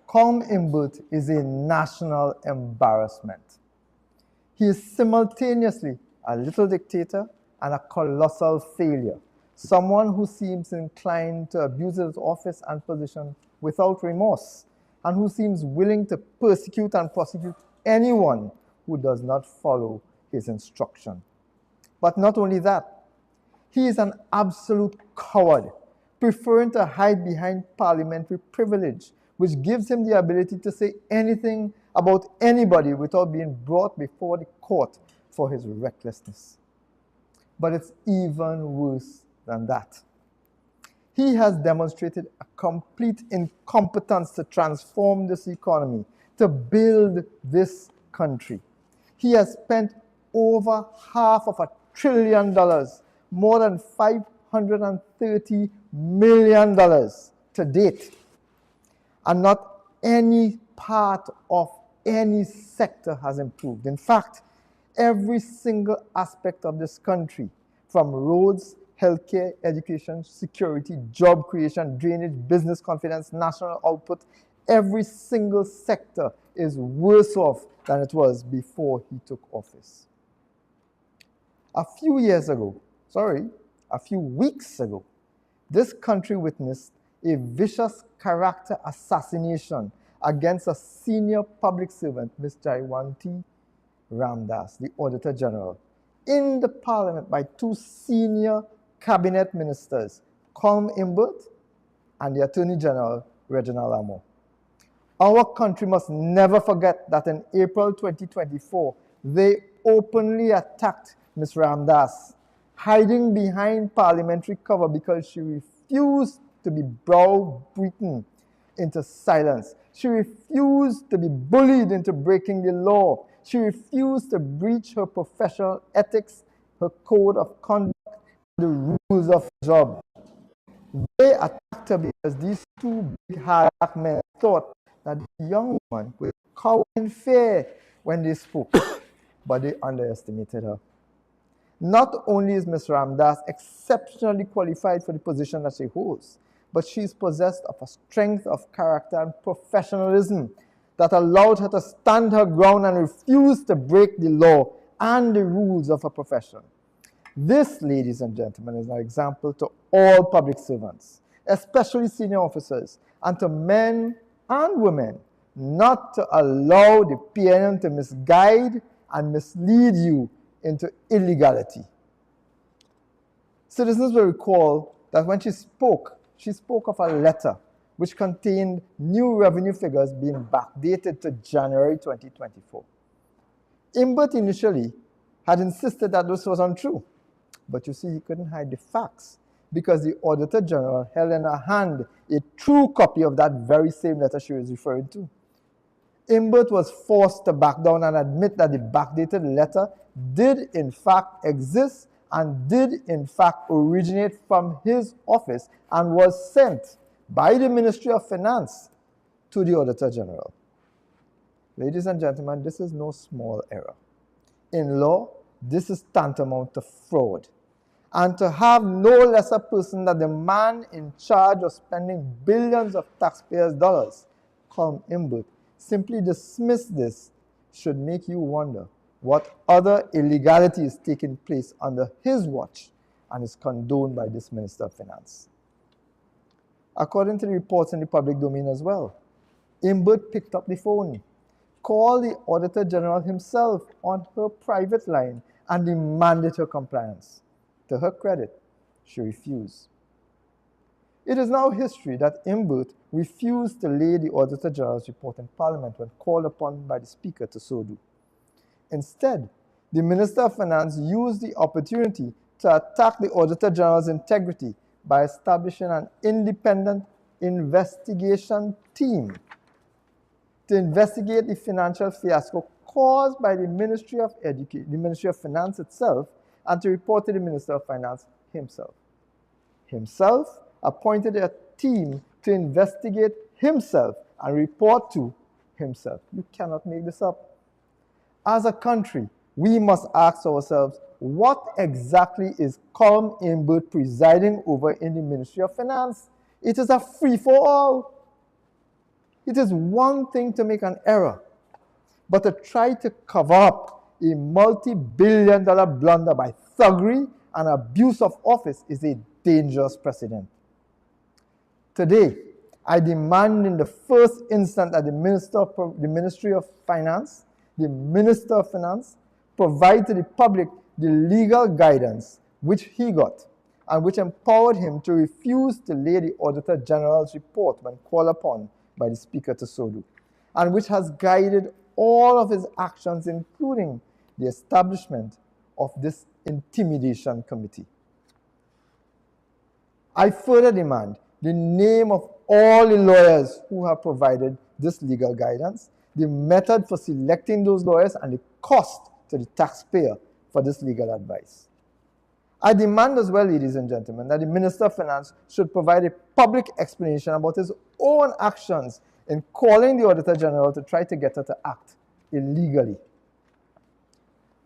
[SPEAKER 7] Com Imbert is a national embarrassment. He is simultaneously a little dictator and a colossal failure, someone who seems inclined to abuse his office and position without remorse, and who seems willing to persecute and prosecute anyone who does not follow his instruction. But not only that, he is an absolute coward, preferring to hide behind parliamentary privilege, which gives him the ability to say anything about anybody without being brought before the court for his recklessness. But it's even worse than that. He has demonstrated a complete incompetence to transform this economy, to build this country. He has spent over $500 billion, more than $530 million to date. And not any part of any sector has improved. In fact, every single aspect of this country, from roads, healthcare, education, security, job creation, drainage, business confidence, national output. Every single sector is worse off than it was before he took office. A few weeks ago, this country witnessed a vicious character assassination against a senior public servant, Ms. Jaiwanti Ramdas, the Auditor General, in the Parliament by two senior cabinet ministers, Colm Imbert and the Attorney General, Reginald Amo. Our country must never forget that in April 2024, they openly attacked Ms. Ramdas, hiding behind parliamentary cover because she refused to be browbeaten into silence. She refused to be bullied into breaking the law. She refused to breach her professional ethics, her code of conduct, the rules of the job. They attacked her because these two big hard men thought that the young woman would cower in fear when they spoke, but they underestimated her. Not only is Ms. Ramdas exceptionally qualified for the position that she holds, but she is possessed of a strength of character and professionalism that allowed her to stand her ground and refuse to break the law and the rules of her profession. This, ladies and gentlemen, is an example to all public servants, especially senior officers, and to men and women, not to allow the PNM to misguide and mislead you into illegality. Citizens will recall that when she spoke of a letter which contained new revenue figures being backdated to January 2024. Imbert initially had insisted that this was untrue, but you see, he couldn't hide the facts because the Auditor General held in her hand a true copy of that very same letter she was referring to. Imbert was forced to back down and admit that the backdated letter did in fact exist and did in fact originate from his office and was sent by the Ministry of Finance to the Auditor General. Ladies and gentlemen, this is no small error. In law, this is tantamount to fraud. And to have no lesser person than the man in charge of spending billions of taxpayers' dollars, Colm Imbert, simply dismiss this should make you wonder what other illegality is taking place under his watch and is condoned by this Minister of Finance. According to the reports in the public domain as well, Imbert picked up the phone, called the Auditor General himself on her private line and demanded her compliance. To her credit, she refused. It is now history that Imbert refused to lay the Auditor General's report in Parliament when called upon by the Speaker to so do. Instead, the Minister of Finance used the opportunity to attack the Auditor General's integrity by establishing an independent investigation team to investigate the financial fiasco caused by the Ministry of Finance itself, and to report to the Minister of Finance himself. Himself appointed a team to investigate himself and report to himself. You cannot make this up. As a country, we must ask ourselves, what exactly is Colm Imbert presiding over in the Ministry of Finance? It is a free-for-all. It is one thing to make an error, but to try to cover up a multi-billion-dollar blunder by thuggery and abuse of office is a dangerous precedent. Today, I demand in the first instance that the Ministry of Finance, the Minister of Finance, provide to the public the legal guidance which he got and which empowered him to refuse to lay the Auditor General's report when called upon by the Speaker to so do, and which has guided all of his actions, including the establishment of this intimidation committee. I further demand the name of all the lawyers who have provided this legal guidance, the method for selecting those lawyers, and the cost to the taxpayer for this legal advice. I demand as well, ladies and gentlemen, that the Minister of Finance should provide a public explanation about his own actions in calling the Auditor General to try to get her to act illegally.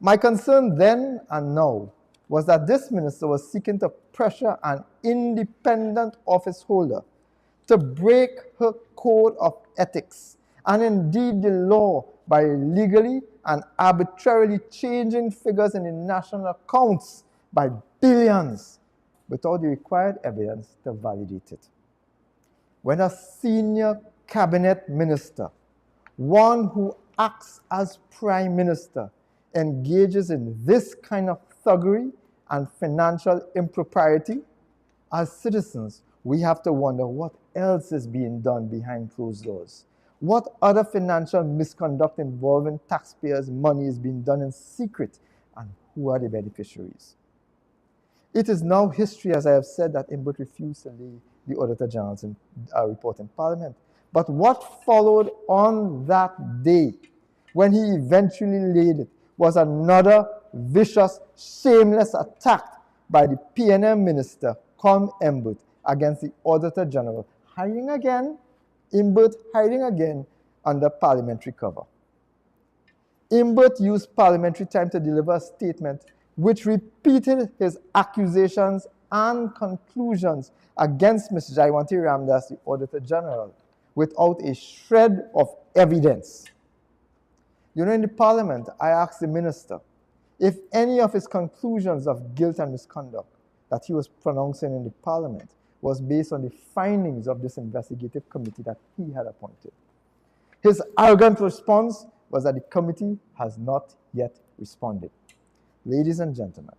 [SPEAKER 7] My concern then and now was that this minister was seeking to pressure an independent office holder to break her code of ethics and indeed the law by illegally and arbitrarily changing figures in the national accounts by billions without the required evidence to validate it. When a senior cabinet minister, one who acts as prime minister, engages in this kind of thuggery and financial impropriety, as citizens, we have to wonder what else is being done behind closed doors. What other financial misconduct involving taxpayers' money is being done in secret, and who are the beneficiaries? It is now history, as I have said, that Imbut refused to lay the Auditor General's report in Parliament. But what followed on that day, when he eventually laid it, was another vicious, shameless attack by the PNM minister, Com Imbut, against the Auditor General, hiding again, Imbut hiding again under parliamentary cover. Imbut used parliamentary time to deliver a statement which repeated his accusations and conclusions against Ms. Jaiwanti Ramdas, the Auditor General, without a shred of evidence. You know, in the Parliament, I asked the minister if any of his conclusions of guilt and misconduct that he was pronouncing in the Parliament was based on the findings of this investigative committee that he had appointed. His arrogant response was that the committee has not yet responded. Ladies and gentlemen,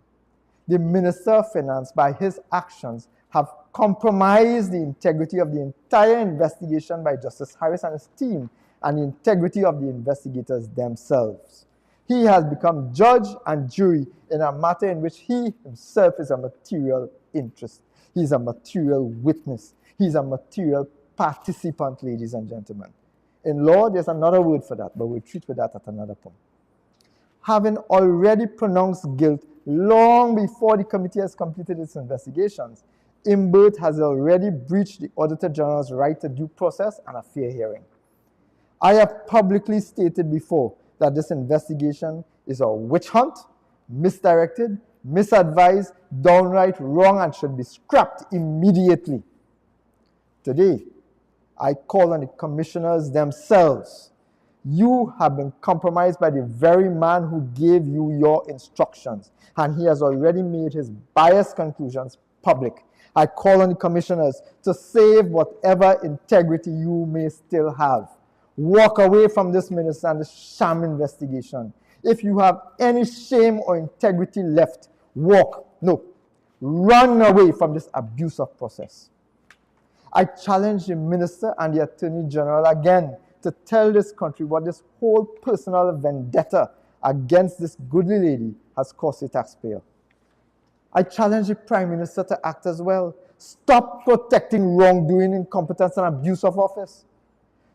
[SPEAKER 7] the Minister of Finance, by his actions, have compromised the integrity of the entire investigation by Justice Harris and his team and the integrity of the investigators themselves. He has become judge and jury in a matter in which he himself is a material interest. He's a material witness. He's a material participant, ladies and gentlemen. In law, there's another word for that, but we'll treat with that at another point. Having already pronounced guilt long before the committee has completed its investigations, Imbut has already breached the Auditor General's right to due process and a fair hearing. I have publicly stated before that this investigation is a witch hunt, misdirected, misadvised, downright wrong, and should be scrapped immediately. Today, I call on the commissioners themselves. You have been compromised by the very man who gave you your instructions, and he has already made his biased conclusions public. I call on the commissioners to save whatever integrity you may still have. Walk away from this minister and this sham investigation. If you have any shame or integrity left, run away from this abuse of process. I challenge the minister and the attorney general again to tell this country what this whole personal vendetta against this goodly lady has cost the taxpayer. I challenge the prime minister to act as well. Stop protecting wrongdoing, incompetence, and abuse of office.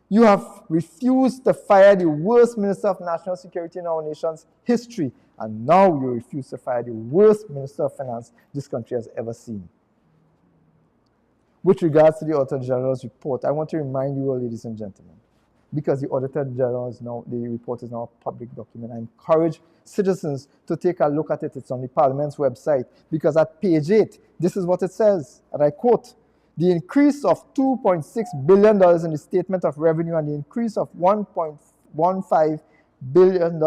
[SPEAKER 7] You have refused to fire the worst minister of national security in our nation's history, and now you refuse to fire the worst minister of finance this country has ever seen. With regards to the Auditor General's report, I want to remind you all, ladies and gentlemen, because the Auditor General's the report is now a public document. I encourage citizens to take a look at it. It's on the Parliament's website, because at page 8, this is what it says, and I quote, "The increase of $2.6 billion in the statement of revenue and the increase of $1.15 billion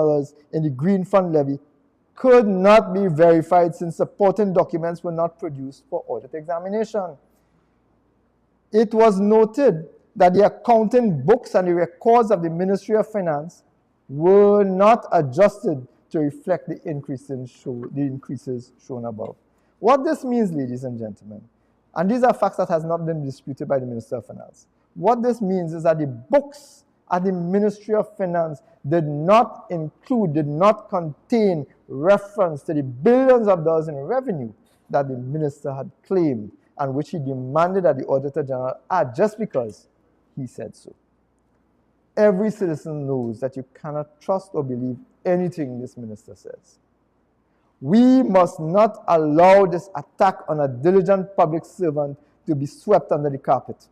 [SPEAKER 7] in the Green Fund levy could not be verified since supporting documents were not produced for audit examination. It was noted that the accounting books and the records of the Ministry of Finance were not adjusted to reflect the increases shown above." What this means, ladies and gentlemen, and these are facts that has not been disputed by the Minister of Finance. What this means is that the books at the Ministry of Finance did not contain reference to the billions of dollars in revenue that the minister had claimed and which he demanded that the Auditor General add just because he said so. Every citizen knows that you cannot trust or believe anything this minister says. We must not allow this attack on a diligent public servant to be swept under the carpet.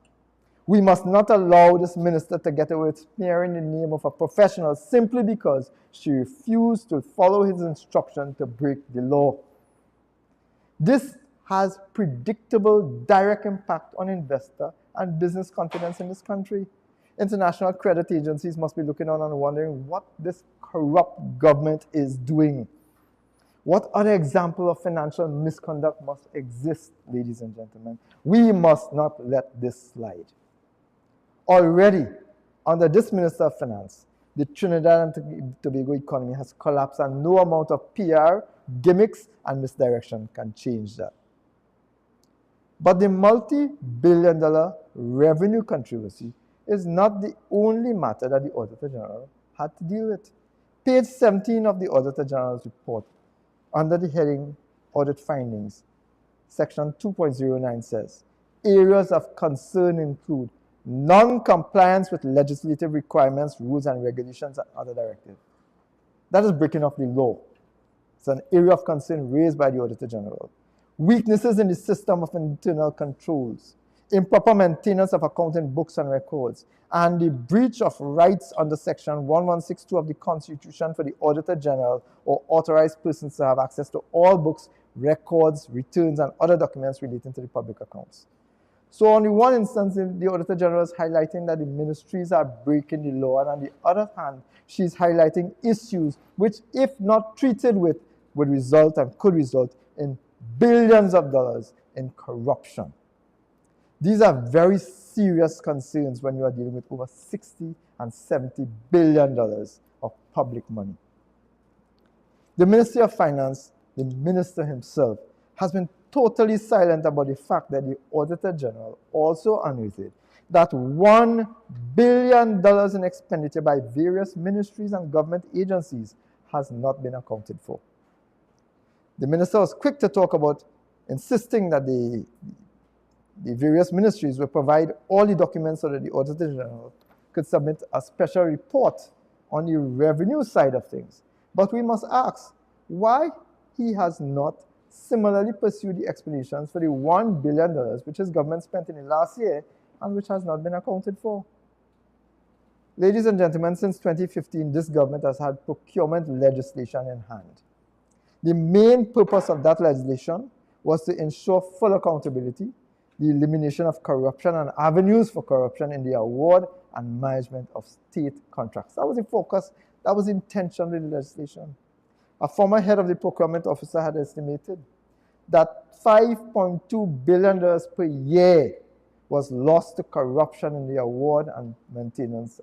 [SPEAKER 7] We must not allow this minister to get away with smearing the name of a professional simply because she refused to follow his instruction to break the law. This has predictable direct impact on investor and business confidence in this country. International credit agencies must be looking on and wondering what this corrupt government is doing. What other example of financial misconduct must exist, ladies and gentlemen? We must not let this slide. Already, under this Minister of Finance, the Trinidad and Tobago economy has collapsed, and no amount of PR, gimmicks, and misdirection can change that. But the multi-billion-dollar revenue controversy is not the only matter that the Auditor General had to deal with. Page 17 of the Auditor General's report, under the heading Audit Findings, section 2.09 says, areas of concern include non-compliance with legislative requirements, rules, and regulations, and other directives. That is breaking of the law. It's an area of concern raised by the Auditor General. Weaknesses in the system of internal controls, improper maintenance of accounting books and records, and the breach of rights under Section 1162 of the Constitution for the Auditor General or authorized persons to have access to all books, records, returns, and other documents relating to the public accounts. So on the one instance, the Auditor General is highlighting that the ministries are breaking the law, and on the other hand, she's highlighting issues which, if not treated with, would result and could result in billions of dollars in corruption. These are very serious concerns when you are dealing with over 60 and 70 billion dollars of public money. The Ministry of Finance, the minister himself, has been totally silent about the fact that the Auditor General also unearthed that $1 billion in expenditure by various ministries and government agencies has not been accounted for. The minister was quick to talk about insisting that the various ministries will provide all the documents so that the Auditor General could submit a special report on the revenue side of things. But we must ask why he has not similarly pursued the explanations for the $1 billion which his government spent in the last year and which has not been accounted for. Ladies and gentlemen, since 2015, this government has had procurement legislation in hand. The main purpose of that legislation was to ensure full accountability, the elimination of corruption and avenues for corruption in the award and management of state contracts. That was the focus, that was the intention of the legislation. A former head of the procurement officer had estimated that $5.2 billion per year was lost to corruption in the award and maintenance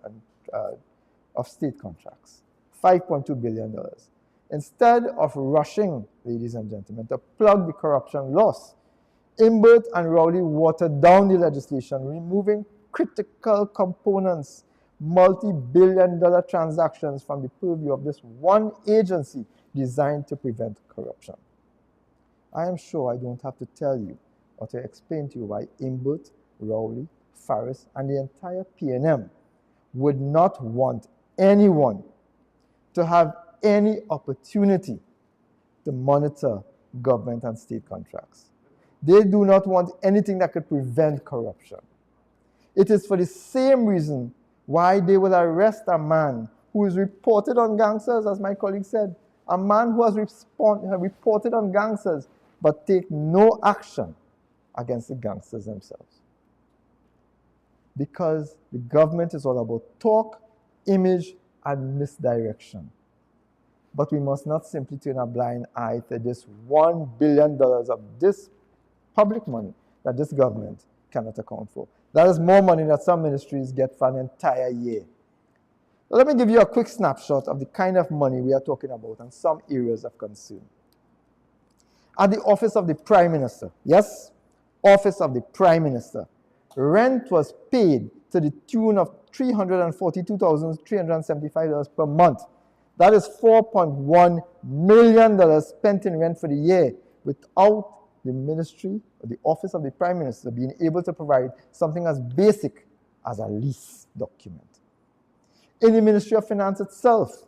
[SPEAKER 7] of state contracts. $5.2 billion. Instead of rushing, ladies and gentlemen, to plug the corruption loss, Imbert and Rowley watered down the legislation, removing critical components, multi-billion-dollar transactions from the purview of this one agency designed to prevent corruption. I am sure I don't have to tell you or to explain to you why Imbert, Rowley, Farris, and the entire PNM would not want anyone to have any opportunity to monitor government and state contracts. They do not want anything that could prevent corruption. It is for the same reason why they will arrest a man who is reported on gangsters, as my colleague said, a man who has reported on gangsters but take no action against the gangsters themselves. Because the government is all about talk, image, and misdirection. But we must not simply turn a blind eye to this $1 billion of this public money that this government cannot account for. That is more money that some ministries get for an entire year. So let me give you a quick snapshot of the kind of money we are talking about and some areas of concern. At the office of the Prime Minister, yes, office of the Prime Minister, rent was paid to the tune of $342,375 per month. That is $4.1 million spent in rent for the year without the ministry or the office of the Prime Minister being able to provide something as basic as a lease document. In the Ministry of Finance itself,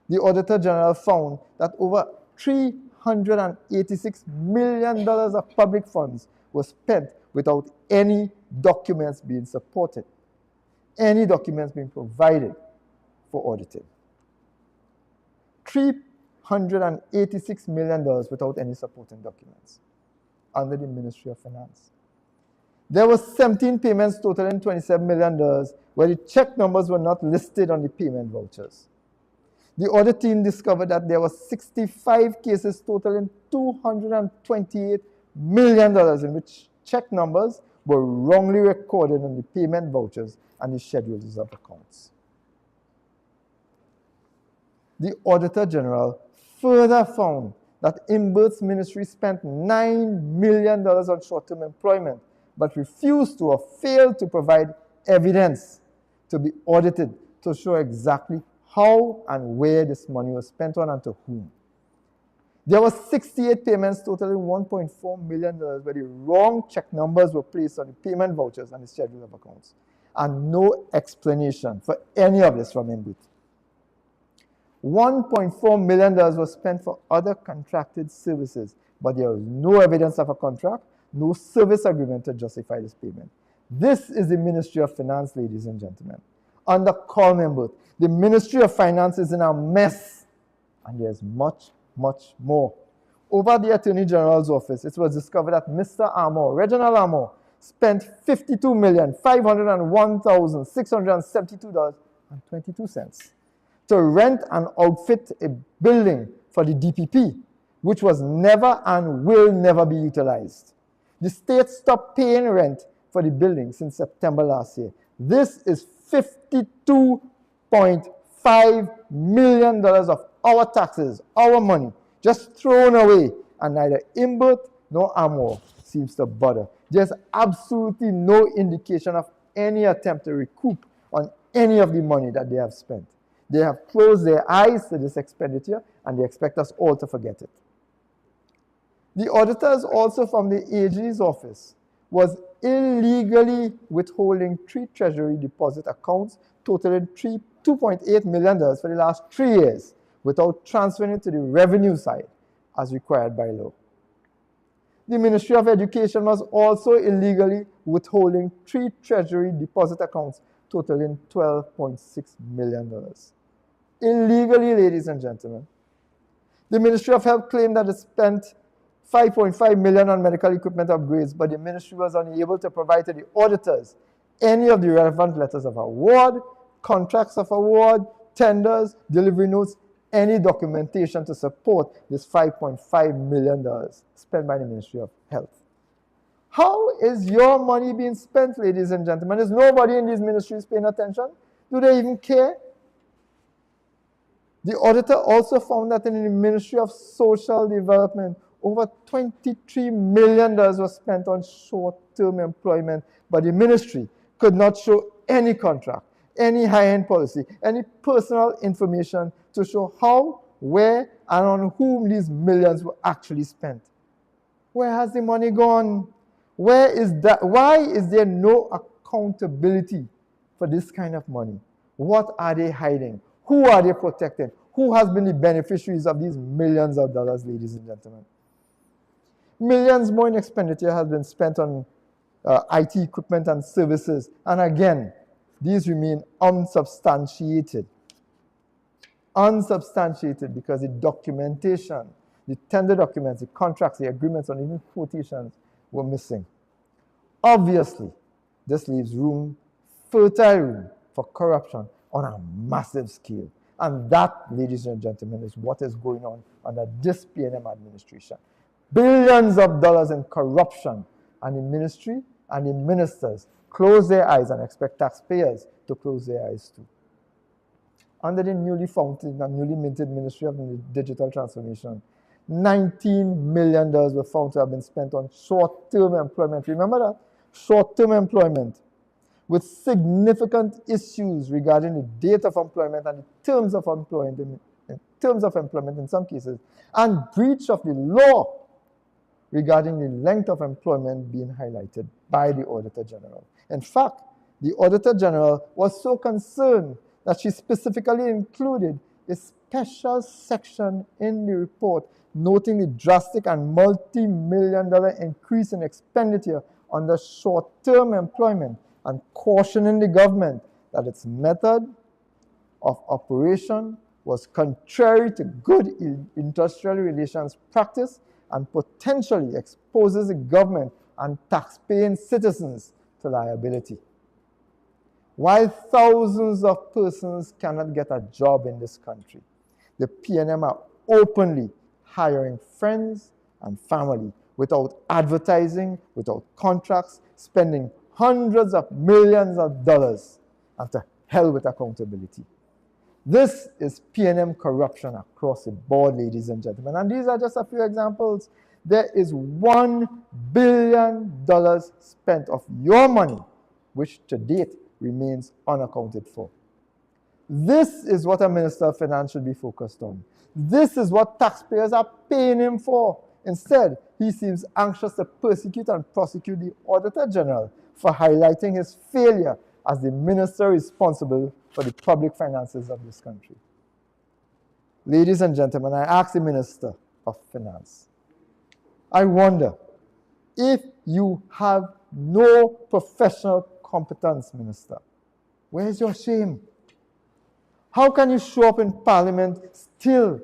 [SPEAKER 7] the Auditor General found that over $386 million of public funds were spent without any documents being supported, any documents being provided for auditing. $386 million without any supporting documents under the Ministry of Finance. There were 17 payments totaling $27 million where the check numbers were not listed on the payment vouchers. The audit team discovered that there were 65 cases totaling $228 million in which check numbers were wrongly recorded on the payment vouchers and the schedules of accounts. The Auditor General further found that Imbert's ministry spent $9 million on short-term employment, but refused to or failed to provide evidence to be audited to show exactly how and where this money was spent on and to whom. There were 68 payments totaling $1.4 million where the wrong check numbers were placed on the payment vouchers and the schedule of accounts, and no explanation for any of this from Imbert. $1.4 million was spent for other contracted services, but there was no evidence of a contract, no service agreement to justify this payment. This is the Ministry of Finance, ladies and gentlemen. Under Colm Imbert, the Ministry of Finance is in a mess, and there's much, much more. Over the Attorney General's office, it was discovered that Mr. Armour, Reginald Armour, spent $52,501,672.22 to rent and outfit a building for the DPP, which was never and will never be utilized. The state stopped paying rent for the building since September last year. This is $52.5 million of our taxes, our money, just thrown away, and neither Imbert nor Armour seems to bother. There's absolutely no indication of any attempt to recoup on any of the money that they have spent. They have closed their eyes to this expenditure, and they expect us all to forget it. The auditors also from the AG's office was illegally withholding 3 treasury deposit accounts totaling $2.8 million for the last 3 years without transferring it to the revenue side as required by law. The Ministry of Education was also illegally withholding 3 treasury deposit accounts totaling $12.6 million. Illegally, ladies and gentlemen. The Ministry of Health claimed that it spent $5.5 million on medical equipment upgrades, but the ministry was unable to provide to the auditors any of the relevant letters of award, contracts of award, tenders, delivery notes, any documentation to support this $5.5 million spent by the Ministry of Health. How is your money being spent, ladies and gentlemen? Is nobody in these ministries paying attention? Do they even care? The auditor also found that in the Ministry of Social Development, over $23 million was spent on short-term employment, but the ministry could not show any contract, any high-end policy, any personal information to show how, where, and on whom these millions were actually spent. Where has the money gone? Where is that? Why is there no accountability for this kind of money? What are they hiding? Who are they protecting? Who has been the beneficiaries of these millions of dollars, ladies and gentlemen? Millions more in expenditure has been spent on IT equipment and services. And again, these remain unsubstantiated. Unsubstantiated because the documentation, the tender documents, the contracts, the agreements, and even quotations were missing. Obviously, this leaves room, fertile room, for corruption on a massive scale. And that, ladies and gentlemen, is what is going on under this PNM administration. Billions of dollars in corruption, and the ministry and the ministers close their eyes and expect taxpayers to close their eyes too. Under the newly founded and newly minted Ministry of Digital Transformation, $19 million were found to have been spent on short-term employment. Remember that? Short-term employment, with significant issues regarding the date of employment and the terms of employment in some cases, and breach of the law regarding the length of employment being highlighted by the Auditor General. In fact, the Auditor General was so concerned that she specifically included a special section in the report noting the drastic and multi-million-dollar increase in expenditure under short-term employment and cautioning the government that its method of operation was contrary to good industrial relations practice and potentially exposes the government and taxpaying citizens to liability. While thousands of persons cannot get a job in this country, the PNM are openly hiring friends and family without advertising, without contracts, spending hundreds of millions of dollars, and to hell with accountability. This is PNM corruption across the board, ladies and gentlemen. And these are just a few examples. There is $1 billion spent of your money, which to date remains unaccounted for. This is what a Minister of Finance should be focused on. This is what taxpayers are paying him for. Instead, he seems anxious to persecute and prosecute the Auditor General for highlighting his failure as the minister responsible for the public finances of this country. Ladies and gentlemen, I ask the Minister of Finance, I wonder if you have no professional competence, Minister, where is your shame? How can you show up in Parliament still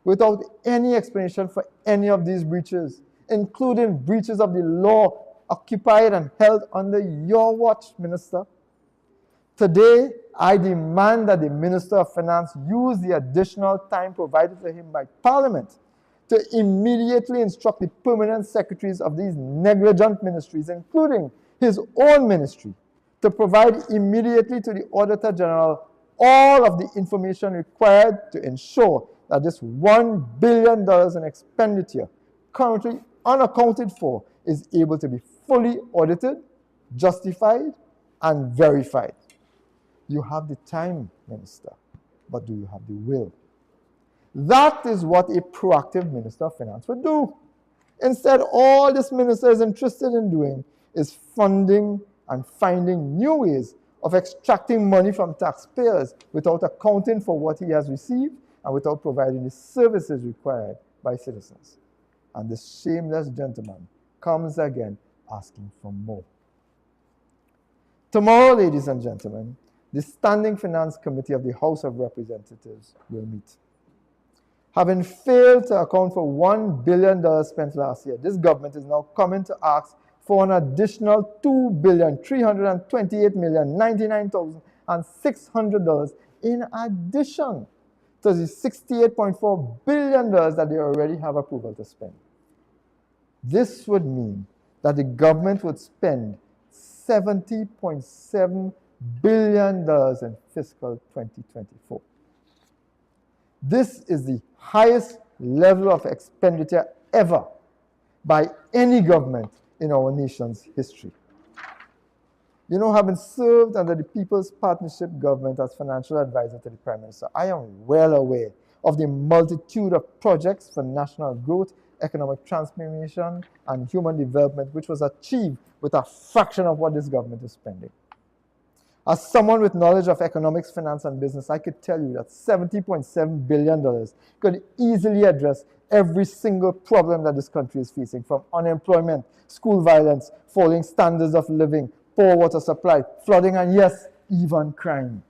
[SPEAKER 7] without any explanation for any of these breaches, including breaches of the law occupied and held under your watch, Minister? Today, I demand that the Minister of Finance use the additional time provided to him by Parliament to immediately instruct the permanent secretaries of these negligent ministries, including his own ministry, to provide immediately to the Auditor General all of the information required to ensure that this $1 billion in expenditure, currently unaccounted for, is able to be fully audited, justified, and verified. You have the time, Minister, but do you have the will? That is what a proactive Minister of Finance would do. Instead, all this minister is interested in doing is funding and finding new ways of extracting money from taxpayers without accounting for what he has received and without providing the services required by citizens. And this shameless gentleman comes again asking for more. Tomorrow, ladies and gentlemen, the Standing Finance Committee of the House of Representatives will meet. Having failed to account for $1 billion spent last year, this government is now coming to ask for an additional $2,328,099,600 in addition to the $68.4 billion that they already have approval to spend. This would mean that the government would spend $70.7 billion in fiscal 2024. This is the highest level of expenditure ever by any government in our nation's history. You know, having served under the People's Partnership government as financial advisor to the Prime Minister, I am well aware of the multitude of projects for national growth, economic transformation, and human development which was achieved with a fraction of what this government is spending. As someone with knowledge of economics, finance, and business, I could tell you that $70.7 billion could easily address every single problem that this country is facing, from unemployment, school violence, falling standards of living, poor water supply, flooding, and yes, even crime.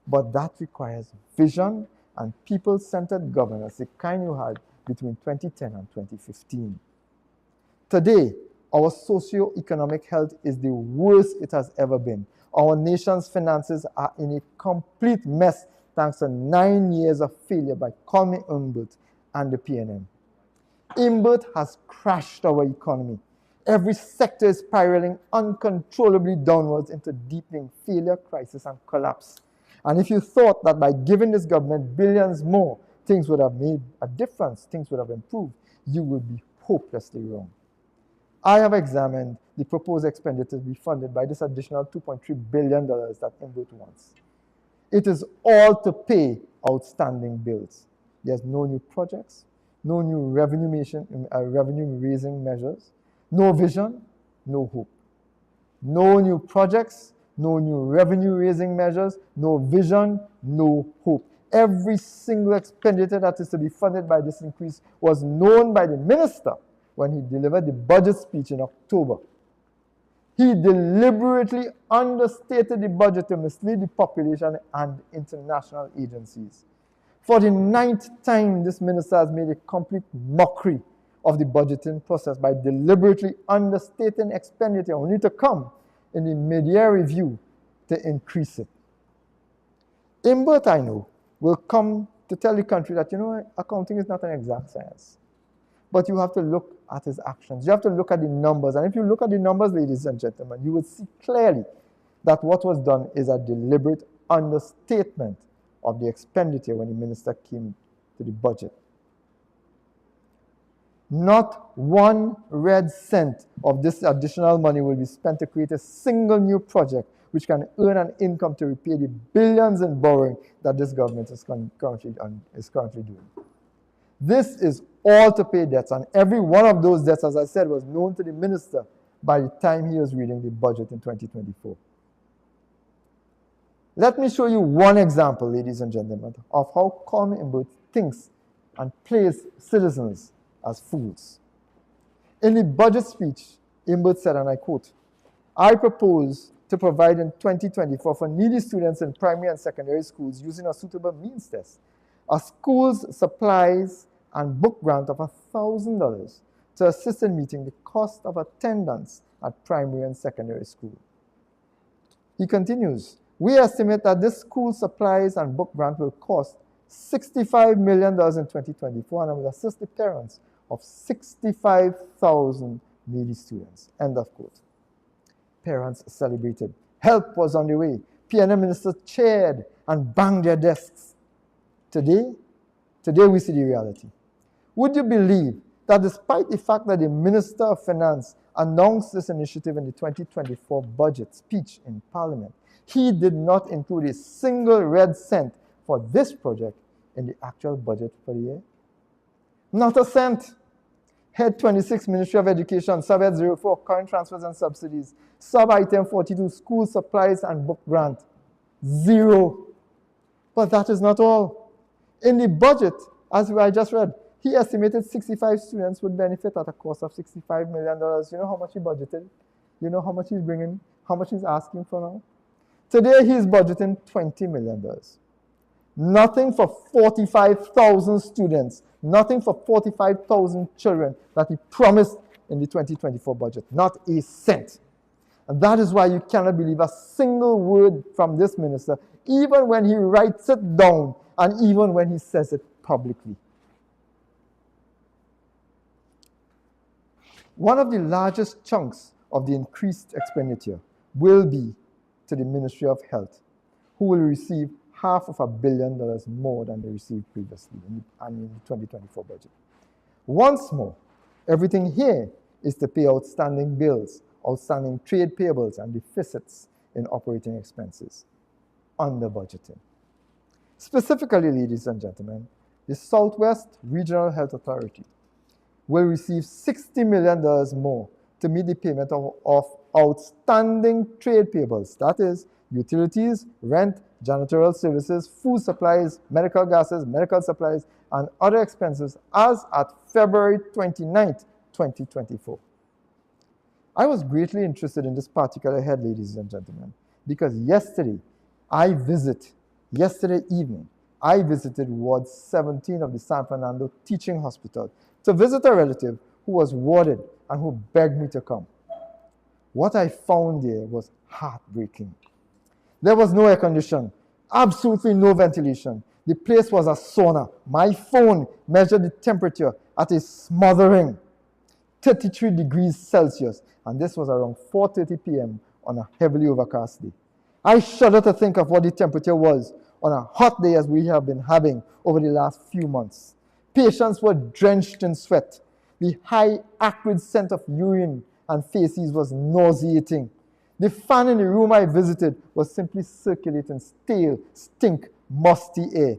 [SPEAKER 7] But that requires vision and people-centered governance, the kind you had between 2010 and 2015. Today, our socio-economic health is the worst it has ever been. Our nation's finances are in a complete mess thanks to 9 years of failure by Kwame Imbert and the PNM. Imbert has crashed our economy. Every sector is spiraling uncontrollably downwards into deepening failure, crisis, and collapse. And if you thought that by giving this government billions more, things would have made a difference, things would have improved, you would be hopelessly wrong. I have examined the proposed expenditure to be funded by this additional $2.3 billion that Imbert wants. It is all to pay outstanding bills. There's no new projects, no new revenue-raising measures, no vision, no hope. No new projects, no new revenue-raising measures, no vision, no hope. Every single expenditure that is to be funded by this increase was known by the minister when he delivered the budget speech in October. He deliberately understated the budget to mislead the population and international agencies. For the 9th time, this minister has made a complete mockery of the budgeting process by deliberately understating expenditure, only to come in the mid-year review to increase it. Imbert, I know, will come to tell the country that, accounting is not an exact science. But you have to look at his actions. You have to look at the numbers. And if you look at the numbers, ladies and gentlemen, you will see clearly that what was done is a deliberate understatement of the expenditure when the minister came to the budget. Not one red cent of this additional money will be spent to create a single new project which can earn an income to repay the billions in borrowing that this government is currently doing. This is all to pay debts, and every one of those debts, as I said, was known to the minister by the time he was reading the budget in 2024. Let me show you one example, ladies and gentlemen, of how Colm Imbert thinks and plays citizens as fools. In the budget speech, Imbert said, and I quote, "I propose to provide in 2024 for needy students in primary and secondary schools using a suitable means test, a school's supplies and book grant of $1,000 to assist in meeting the cost of attendance at primary and secondary school." He continues, "We estimate that this school supplies and book grant will cost $65 million in 2024 and will assist the parents of 65,000 needy students." End of quote. Parents celebrated. Help was on the way. PNM ministers cheered and banged their desks. Today we see the reality. Would you believe that despite the fact that the Minister of Finance announced this initiative in the 2024 budget speech in Parliament, he did not include a single red cent for this project in the actual budget for the year? Not a cent. Head 26, Ministry of Education, Subhead 04, Current Transfers and Subsidies, Sub-Item 42, School Supplies and Book Grant, zero. But that is not all. In the budget, as I just read, he estimated 65 students would benefit at a cost of $65 million. You know how much he budgeted? You know how much he's bringing, how much he's asking for now? Today, he's budgeting $20 million. Nothing for 45,000 students, nothing for 45,000 children that he promised in the 2024 budget, not a cent. And that is why you cannot believe a single word from this minister, even when he writes it down and even when he says it publicly. One of the largest chunks of the increased expenditure will be to the Ministry of Health, who will receive $500 million more than they received previously in the 2024 budget. Once more, everything here is to pay outstanding bills, outstanding trade payables, and deficits in operating expenses, under budgeting. Specifically, ladies and gentlemen, the Southwest Regional Health Authority will receive $60 million more to meet the payment of outstanding trade payables, that is, utilities, rent, janitorial services, food supplies, medical gases, medical supplies, and other expenses as at February 29th, 2024. I was greatly interested in this particular head, ladies and gentlemen, because yesterday evening, I visited Ward 17 of the San Fernando Teaching Hospital to visit a relative who was warded and who begged me to come. What I found there was heartbreaking. There was no air conditioning, absolutely no ventilation. The place was a sauna. My phone measured the temperature at a smothering 33 degrees Celsius, and this was around 4:30 p.m. on a heavily overcast day. I shudder to think of what the temperature was on a hot day as we have been having over the last few months. Patients were drenched in sweat. The high acrid scent of urine and feces was nauseating. The fan in the room I visited was simply circulating stale, musty air.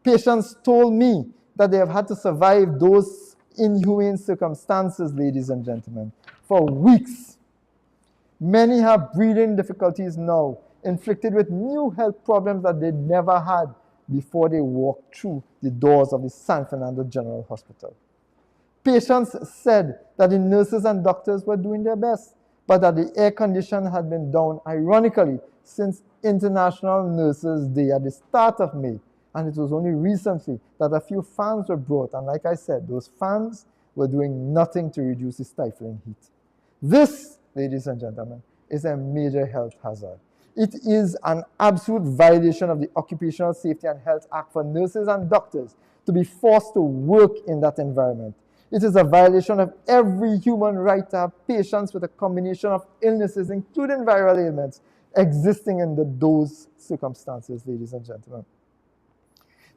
[SPEAKER 7] Patients told me that they have had to survive those inhumane circumstances, ladies and gentlemen, for weeks. Many have breathing difficulties now, inflicted with new health problems that they never had before they walked through the doors of the San Fernando General Hospital. Patients said that the nurses and doctors were doing their best, but that the air condition had been down, ironically, since International Nurses Day at the start of May. And it was only recently that a few fans were brought, and like I said, those fans were doing nothing to reduce the stifling heat. This, ladies and gentlemen, is a major health hazard. It is an absolute violation of the Occupational Safety and Health Act for nurses and doctors to be forced to work in that environment. It is a violation of every human right to have patients with a combination of illnesses, including viral ailments, existing in those circumstances, ladies and gentlemen.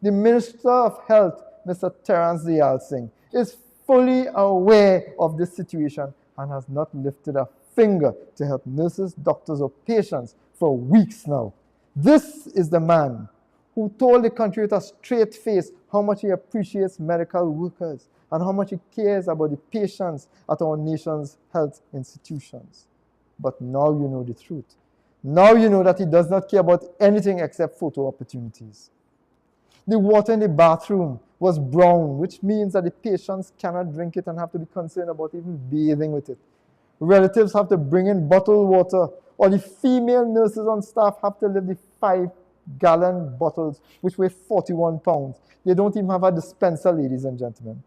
[SPEAKER 7] The Minister of Health, Mr. Terence Dayal Singh, is fully aware of this situation and has not lifted a finger to help nurses, doctors, or patients for weeks now. This is the man who told the country with a straight face how much he appreciates medical workers and how much he cares about the patients at our nation's health institutions. But now you know the truth. Now you know that he does not care about anything except photo opportunities. The water in the bathroom was brown, which means that the patients cannot drink it and have to be concerned about even bathing with it. Relatives have to bring in bottled water, or the female nurses on staff have to lift the 5-gallon bottles, which weigh 41 pounds. They don't even have a dispenser, ladies and gentlemen.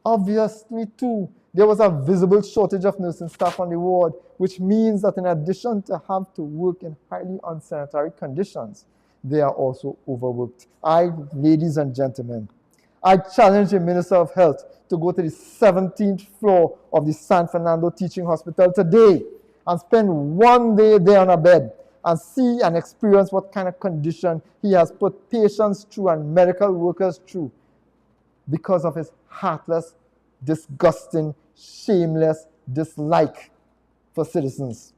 [SPEAKER 7] Obviously, too, there was a visible shortage of nursing staff on the ward, which means that in addition to have to work in highly unsanitary conditions, they are also overworked. Ladies and gentlemen, I challenge the Minister of Health to go to the 17th floor of the San Fernando Teaching Hospital today and spend one day there on a bed and see and experience what kind of condition he has put patients through and medical workers through because of his heartless, disgusting, shameless dislike for citizens.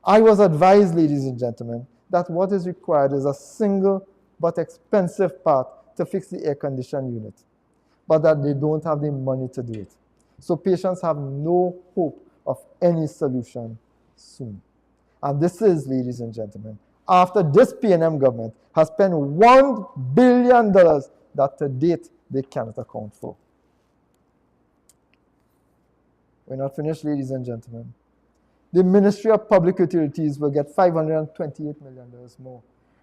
[SPEAKER 7] I was advised, ladies and gentlemen, that what is required is a single but expensive part to fix the air conditioning unit, but that they don't have the money to do it. So patients have no hope of any solution soon. And this is, ladies and gentlemen, after this PNM government has spent $1 billion that to date they cannot account for. We're not finished, ladies and gentlemen. The Ministry of Public Utilities will get $528 million more,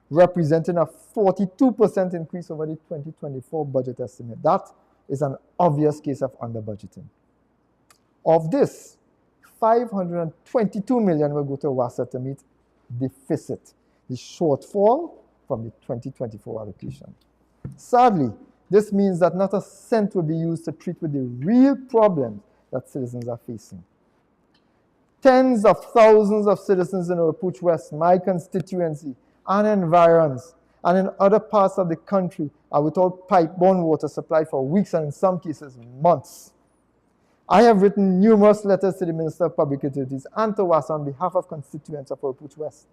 [SPEAKER 7] representing a 42% increase over the 2024 budget estimate. That is an obvious case of under-budgeting. Of this, $522 million will go to WASA to meet deficit, the shortfall from the 2024 allocation. Sadly, this means that not a cent will be used to treat with the real problems that citizens are facing. Tens of thousands of citizens in Oropouche West, my constituency, and environs, and in other parts of the country are without pipe-borne water supply for weeks and in some cases months. I have written numerous letters to the Minister of Public Utilities and to WASA on behalf of constituents of Oropouche West.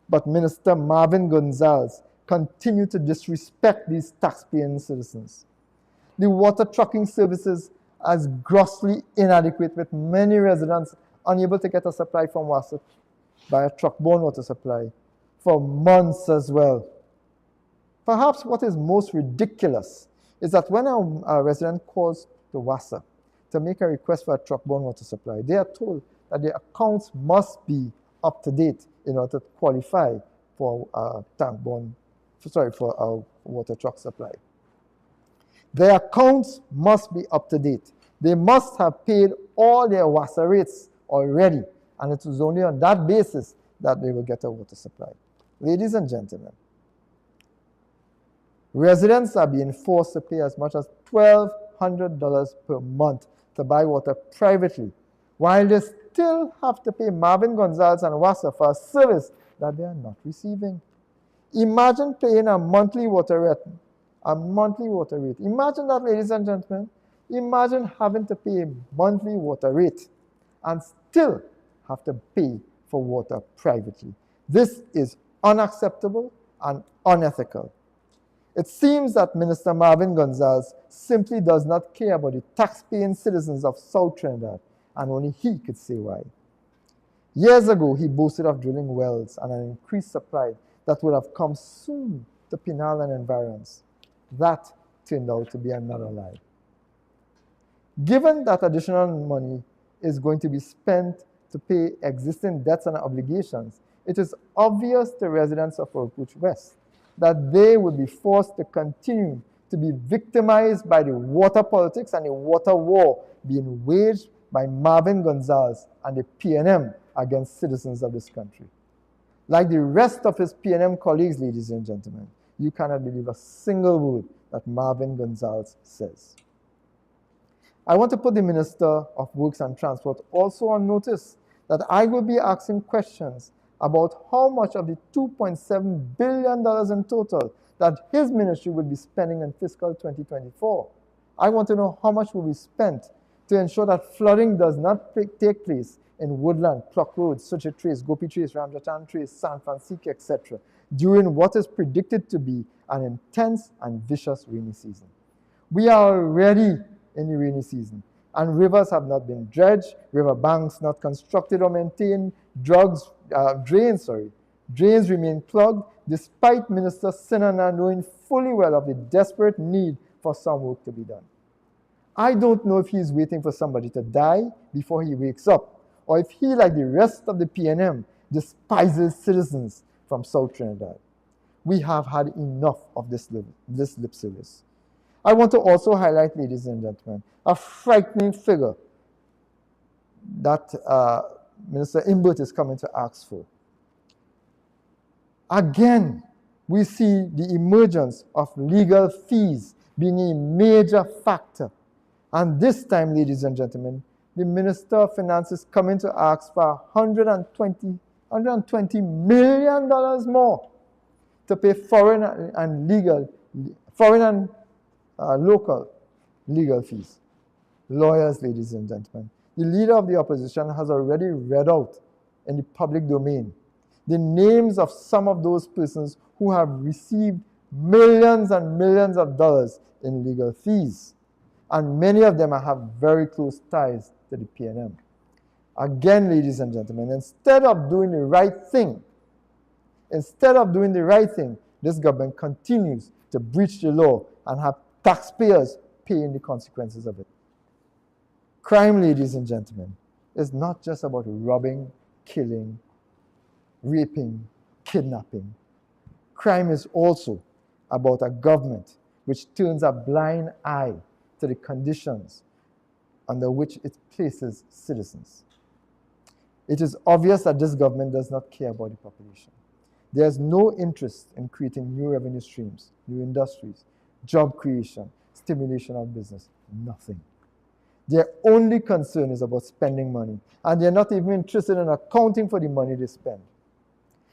[SPEAKER 7] But Minister Marvin Gonzalez continued to disrespect these taxpaying citizens. The water trucking services are grossly inadequate, with many residents unable to get a supply from WASA by a truck-borne water supply for months as well. Perhaps what is most ridiculous is that when a resident calls to WASA to make a request for a truck-borne water supply, they are told that their accounts must be up to date in order to qualify for a water truck supply. Their accounts must be up to date. They must have paid all their WASA rates already, and it was only on that basis that they will get a water supply. Ladies and gentlemen, residents are being forced to pay as much as $1,200 per month to buy water privately, while they still have to pay Marvin Gonzalez and WASA for a service that they are not receiving. Imagine paying a monthly water rate. Imagine that, ladies and gentlemen. Imagine having to pay a monthly water rate and still have to pay for water privately. This is unacceptable and unethical. It seems that Minister Marvin Gonzalez simply does not care about the tax-paying citizens of South Trinidad, and only he could say why. Years ago, he boasted of drilling wells and an increased supply that would have come soon to Pinal and environs. That turned out to be another lie. Given that additional money is going to be spent to pay existing debts and obligations, it is obvious to residents of Oakwood West that they would be forced to continue to be victimized by the water politics and the water war being waged by Marvin Gonzalez and the PNM against citizens of this country. Like the rest of his PNM colleagues, ladies and gentlemen, you cannot believe a single word that Marvin Gonzalez says. I want to put the Minister of Works and Transport also on notice that I will be asking questions about how much of the $2.7 billion in total that his ministry will be spending in fiscal 2024. I want to know how much will be spent to ensure that flooding does not take place in Woodland, Clock Road, Suchet Trace, Gopi Trace, Ramjatan Trace, San Francisco, etc., during what is predicted to be an intense and vicious rainy season. We are already in the rainy season, and rivers have not been dredged, river banks not constructed or maintained, drains remain plugged, despite Minister Sinana knowing fully well of the desperate need for some work to be done. I don't know if he's waiting for somebody to die before he wakes up, or if he, like the rest of the PNM, despises citizens from South Trinidad. We have had enough of this lip service. I want to also highlight, ladies and gentlemen, a frightening figure that Minister Imbert is coming to ask for. Again, we see the emergence of legal fees being a major factor. And this time, ladies and gentlemen, the Minister of Finance is coming to ask for $120 million more to pay foreign and local legal fees. Lawyers, ladies and gentlemen, the leader of the opposition has already read out in the public domain the names of some of those persons who have received millions and millions of dollars in legal fees. And many of them have very close ties to the PNM. Again, ladies and gentlemen, instead of doing the right thing, this government continues to breach the law and have taxpayers paying the consequences of it. Crime, ladies and gentlemen, is not just about robbing, killing, raping, kidnapping. Crime is also about a government which turns a blind eye to the conditions under which it places citizens. It is obvious that this government does not care about the population. There is no interest in creating new revenue streams, new industries, job creation, stimulation of business, nothing. Their only concern is about spending money, and they're not even interested in accounting for the money they spend.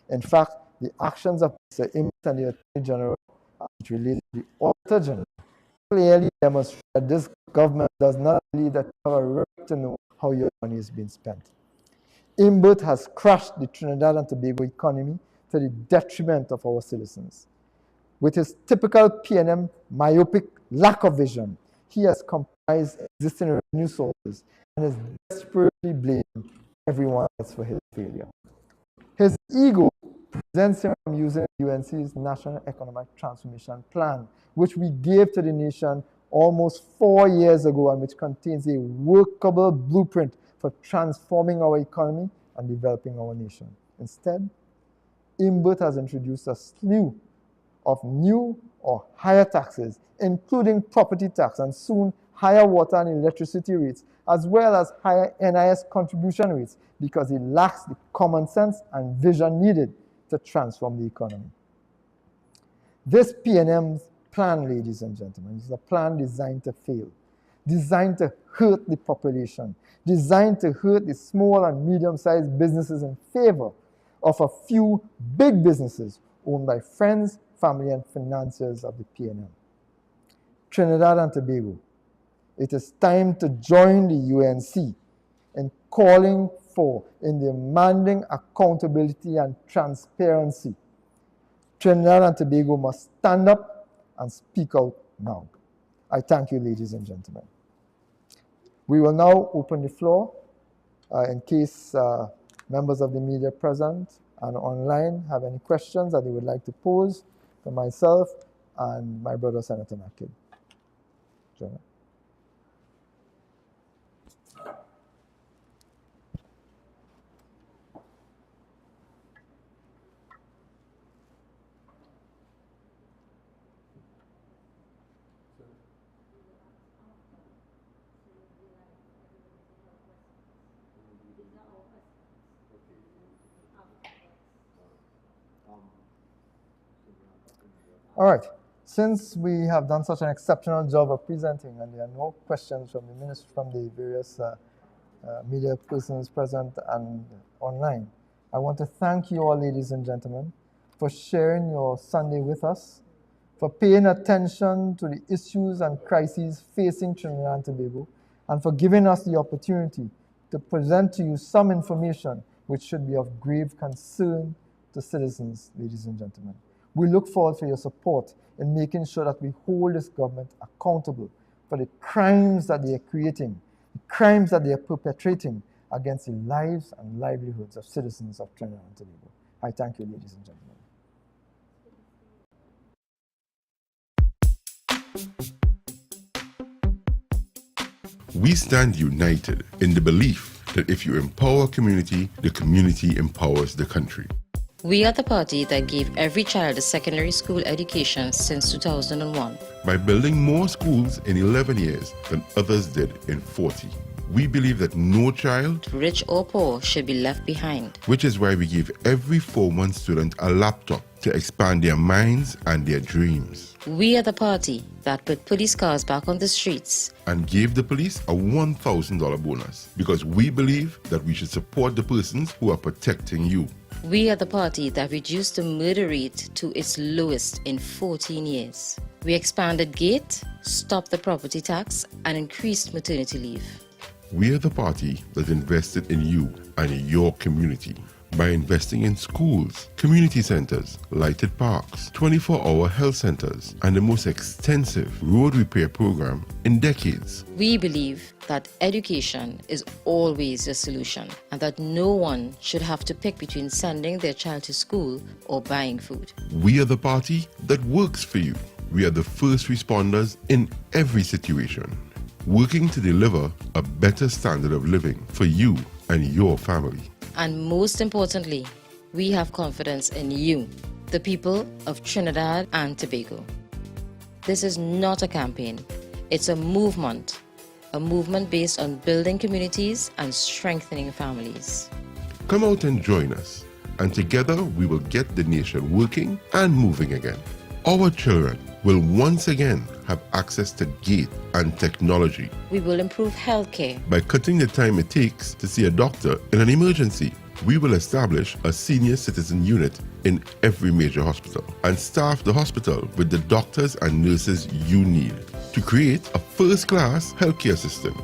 [SPEAKER 7] In fact, the actions of Mr. Imbert and the Attorney General, as related to the Auditor General, clearly demonstrate that this government does not believe that you have a right to know how your money is being spent. Imbert has crushed the Trinidad and Tobago economy to the detriment of our citizens. With his typical PNM myopic lack of vision, he has compromised existing revenue sources and is desperately blaming everyone else for his failure. His ego prevents him from using UNC's National Economic Transformation Plan, which we gave to the nation almost 4 years ago and which contains a workable blueprint for transforming our economy and developing our nation. Instead, Imbert has introduced a slew of new or higher taxes, including property tax and soon higher water and electricity rates, as well as higher NIS contribution rates, because he lacks the common sense and vision needed to transform the economy. This PNM's plan, ladies and gentlemen, is a plan designed to fail, designed to hurt the population, designed to hurt the small and medium-sized businesses in favor of a few big businesses owned by friends, family, and financiers of the PNM. Trinidad and Tobago, it is time to join the UNC in calling for, in demanding accountability and transparency. Trinidad and Tobago must stand up and speak out now. I thank you, ladies and gentlemen. We will now open the floor in case members of the media present and online have any questions that they would like to pose to myself and my brother, Senator Nakid. Jonah. All right. Since we have done such an exceptional job of presenting and there are no questions from the ministry, from the various media persons present and online, I want to thank you all, ladies and gentlemen, for sharing your Sunday with us, for paying attention to the issues and crises facing Trinidad and Tobago, and for giving us the opportunity to present to you some information which should be of grave concern to citizens, ladies and gentlemen. We look forward for your support in making sure that we hold this government accountable for the crimes that they are creating, the crimes that they are perpetrating against the lives and livelihoods of citizens of Trinidad and Tobago. I thank you, ladies and gentlemen.
[SPEAKER 4] We stand united in the belief that if you empower community, the community empowers the country.
[SPEAKER 5] We are the party that gave every child a secondary school education since 2001.
[SPEAKER 4] By building more schools in 11 years than others did in 40. We believe that no child,
[SPEAKER 5] rich or poor, should be left behind.
[SPEAKER 4] Which is why we give every Form 1 student a laptop to expand their minds and their dreams.
[SPEAKER 5] We are the party that put police cars back on the streets
[SPEAKER 4] and gave the police a $1,000 bonus because we believe that we should support the persons who are protecting you.
[SPEAKER 5] We are the party that reduced the murder rate to its lowest in 14 years. We expanded GATE, stopped the property tax, and increased maternity leave.
[SPEAKER 4] We are the party that invested in you and in your community by investing in schools, community centers, lighted parks, 24-hour health centers, and the most extensive road repair program in decades.
[SPEAKER 5] We believe that education is always a solution and that no one should have to pick between sending their child to school or buying food.
[SPEAKER 4] We are the party that works for you. We are the first responders in every situation, working to deliver a better standard of living for you and your family.
[SPEAKER 5] And most importantly, we have confidence in you, the people of Trinidad and Tobago. This is not a campaign, it's a movement based on building communities and strengthening families.
[SPEAKER 4] Come out and join us, and together we will get the nation working and moving again. Our children will once again have access to GATE and technology.
[SPEAKER 5] We will improve healthcare
[SPEAKER 4] by cutting the time it takes to see a doctor in an emergency. We will establish a senior citizen unit in every major hospital and staff the hospital with the doctors and nurses you need to create a first-class healthcare system.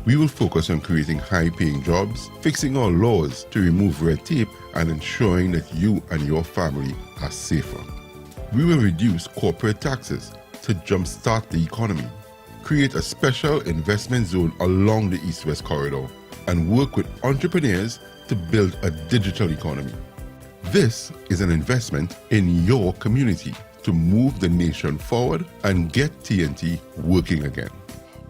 [SPEAKER 4] We will focus on creating high-paying jobs, fixing our laws to remove red tape, and ensuring that you and your family are safer. We will reduce corporate taxes to jumpstart the economy, create a special investment zone along the East-West corridor, and work with entrepreneurs to build a digital economy. This is an investment in your community to move the nation forward and get TNT working again.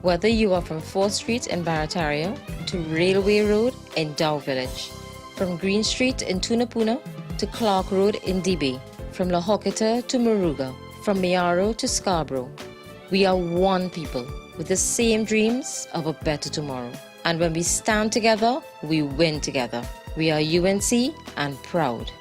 [SPEAKER 5] Whether you are from 4th Street in Barataria to Railway Road in Dow Village, from Green Street in Tunapuna to Clark Road in Debe, from La Hoqueta to Moruga, from Mayaro to Scarborough, we are one people with the same dreams of a better tomorrow. And when we stand together, we win together. We are UNC and proud.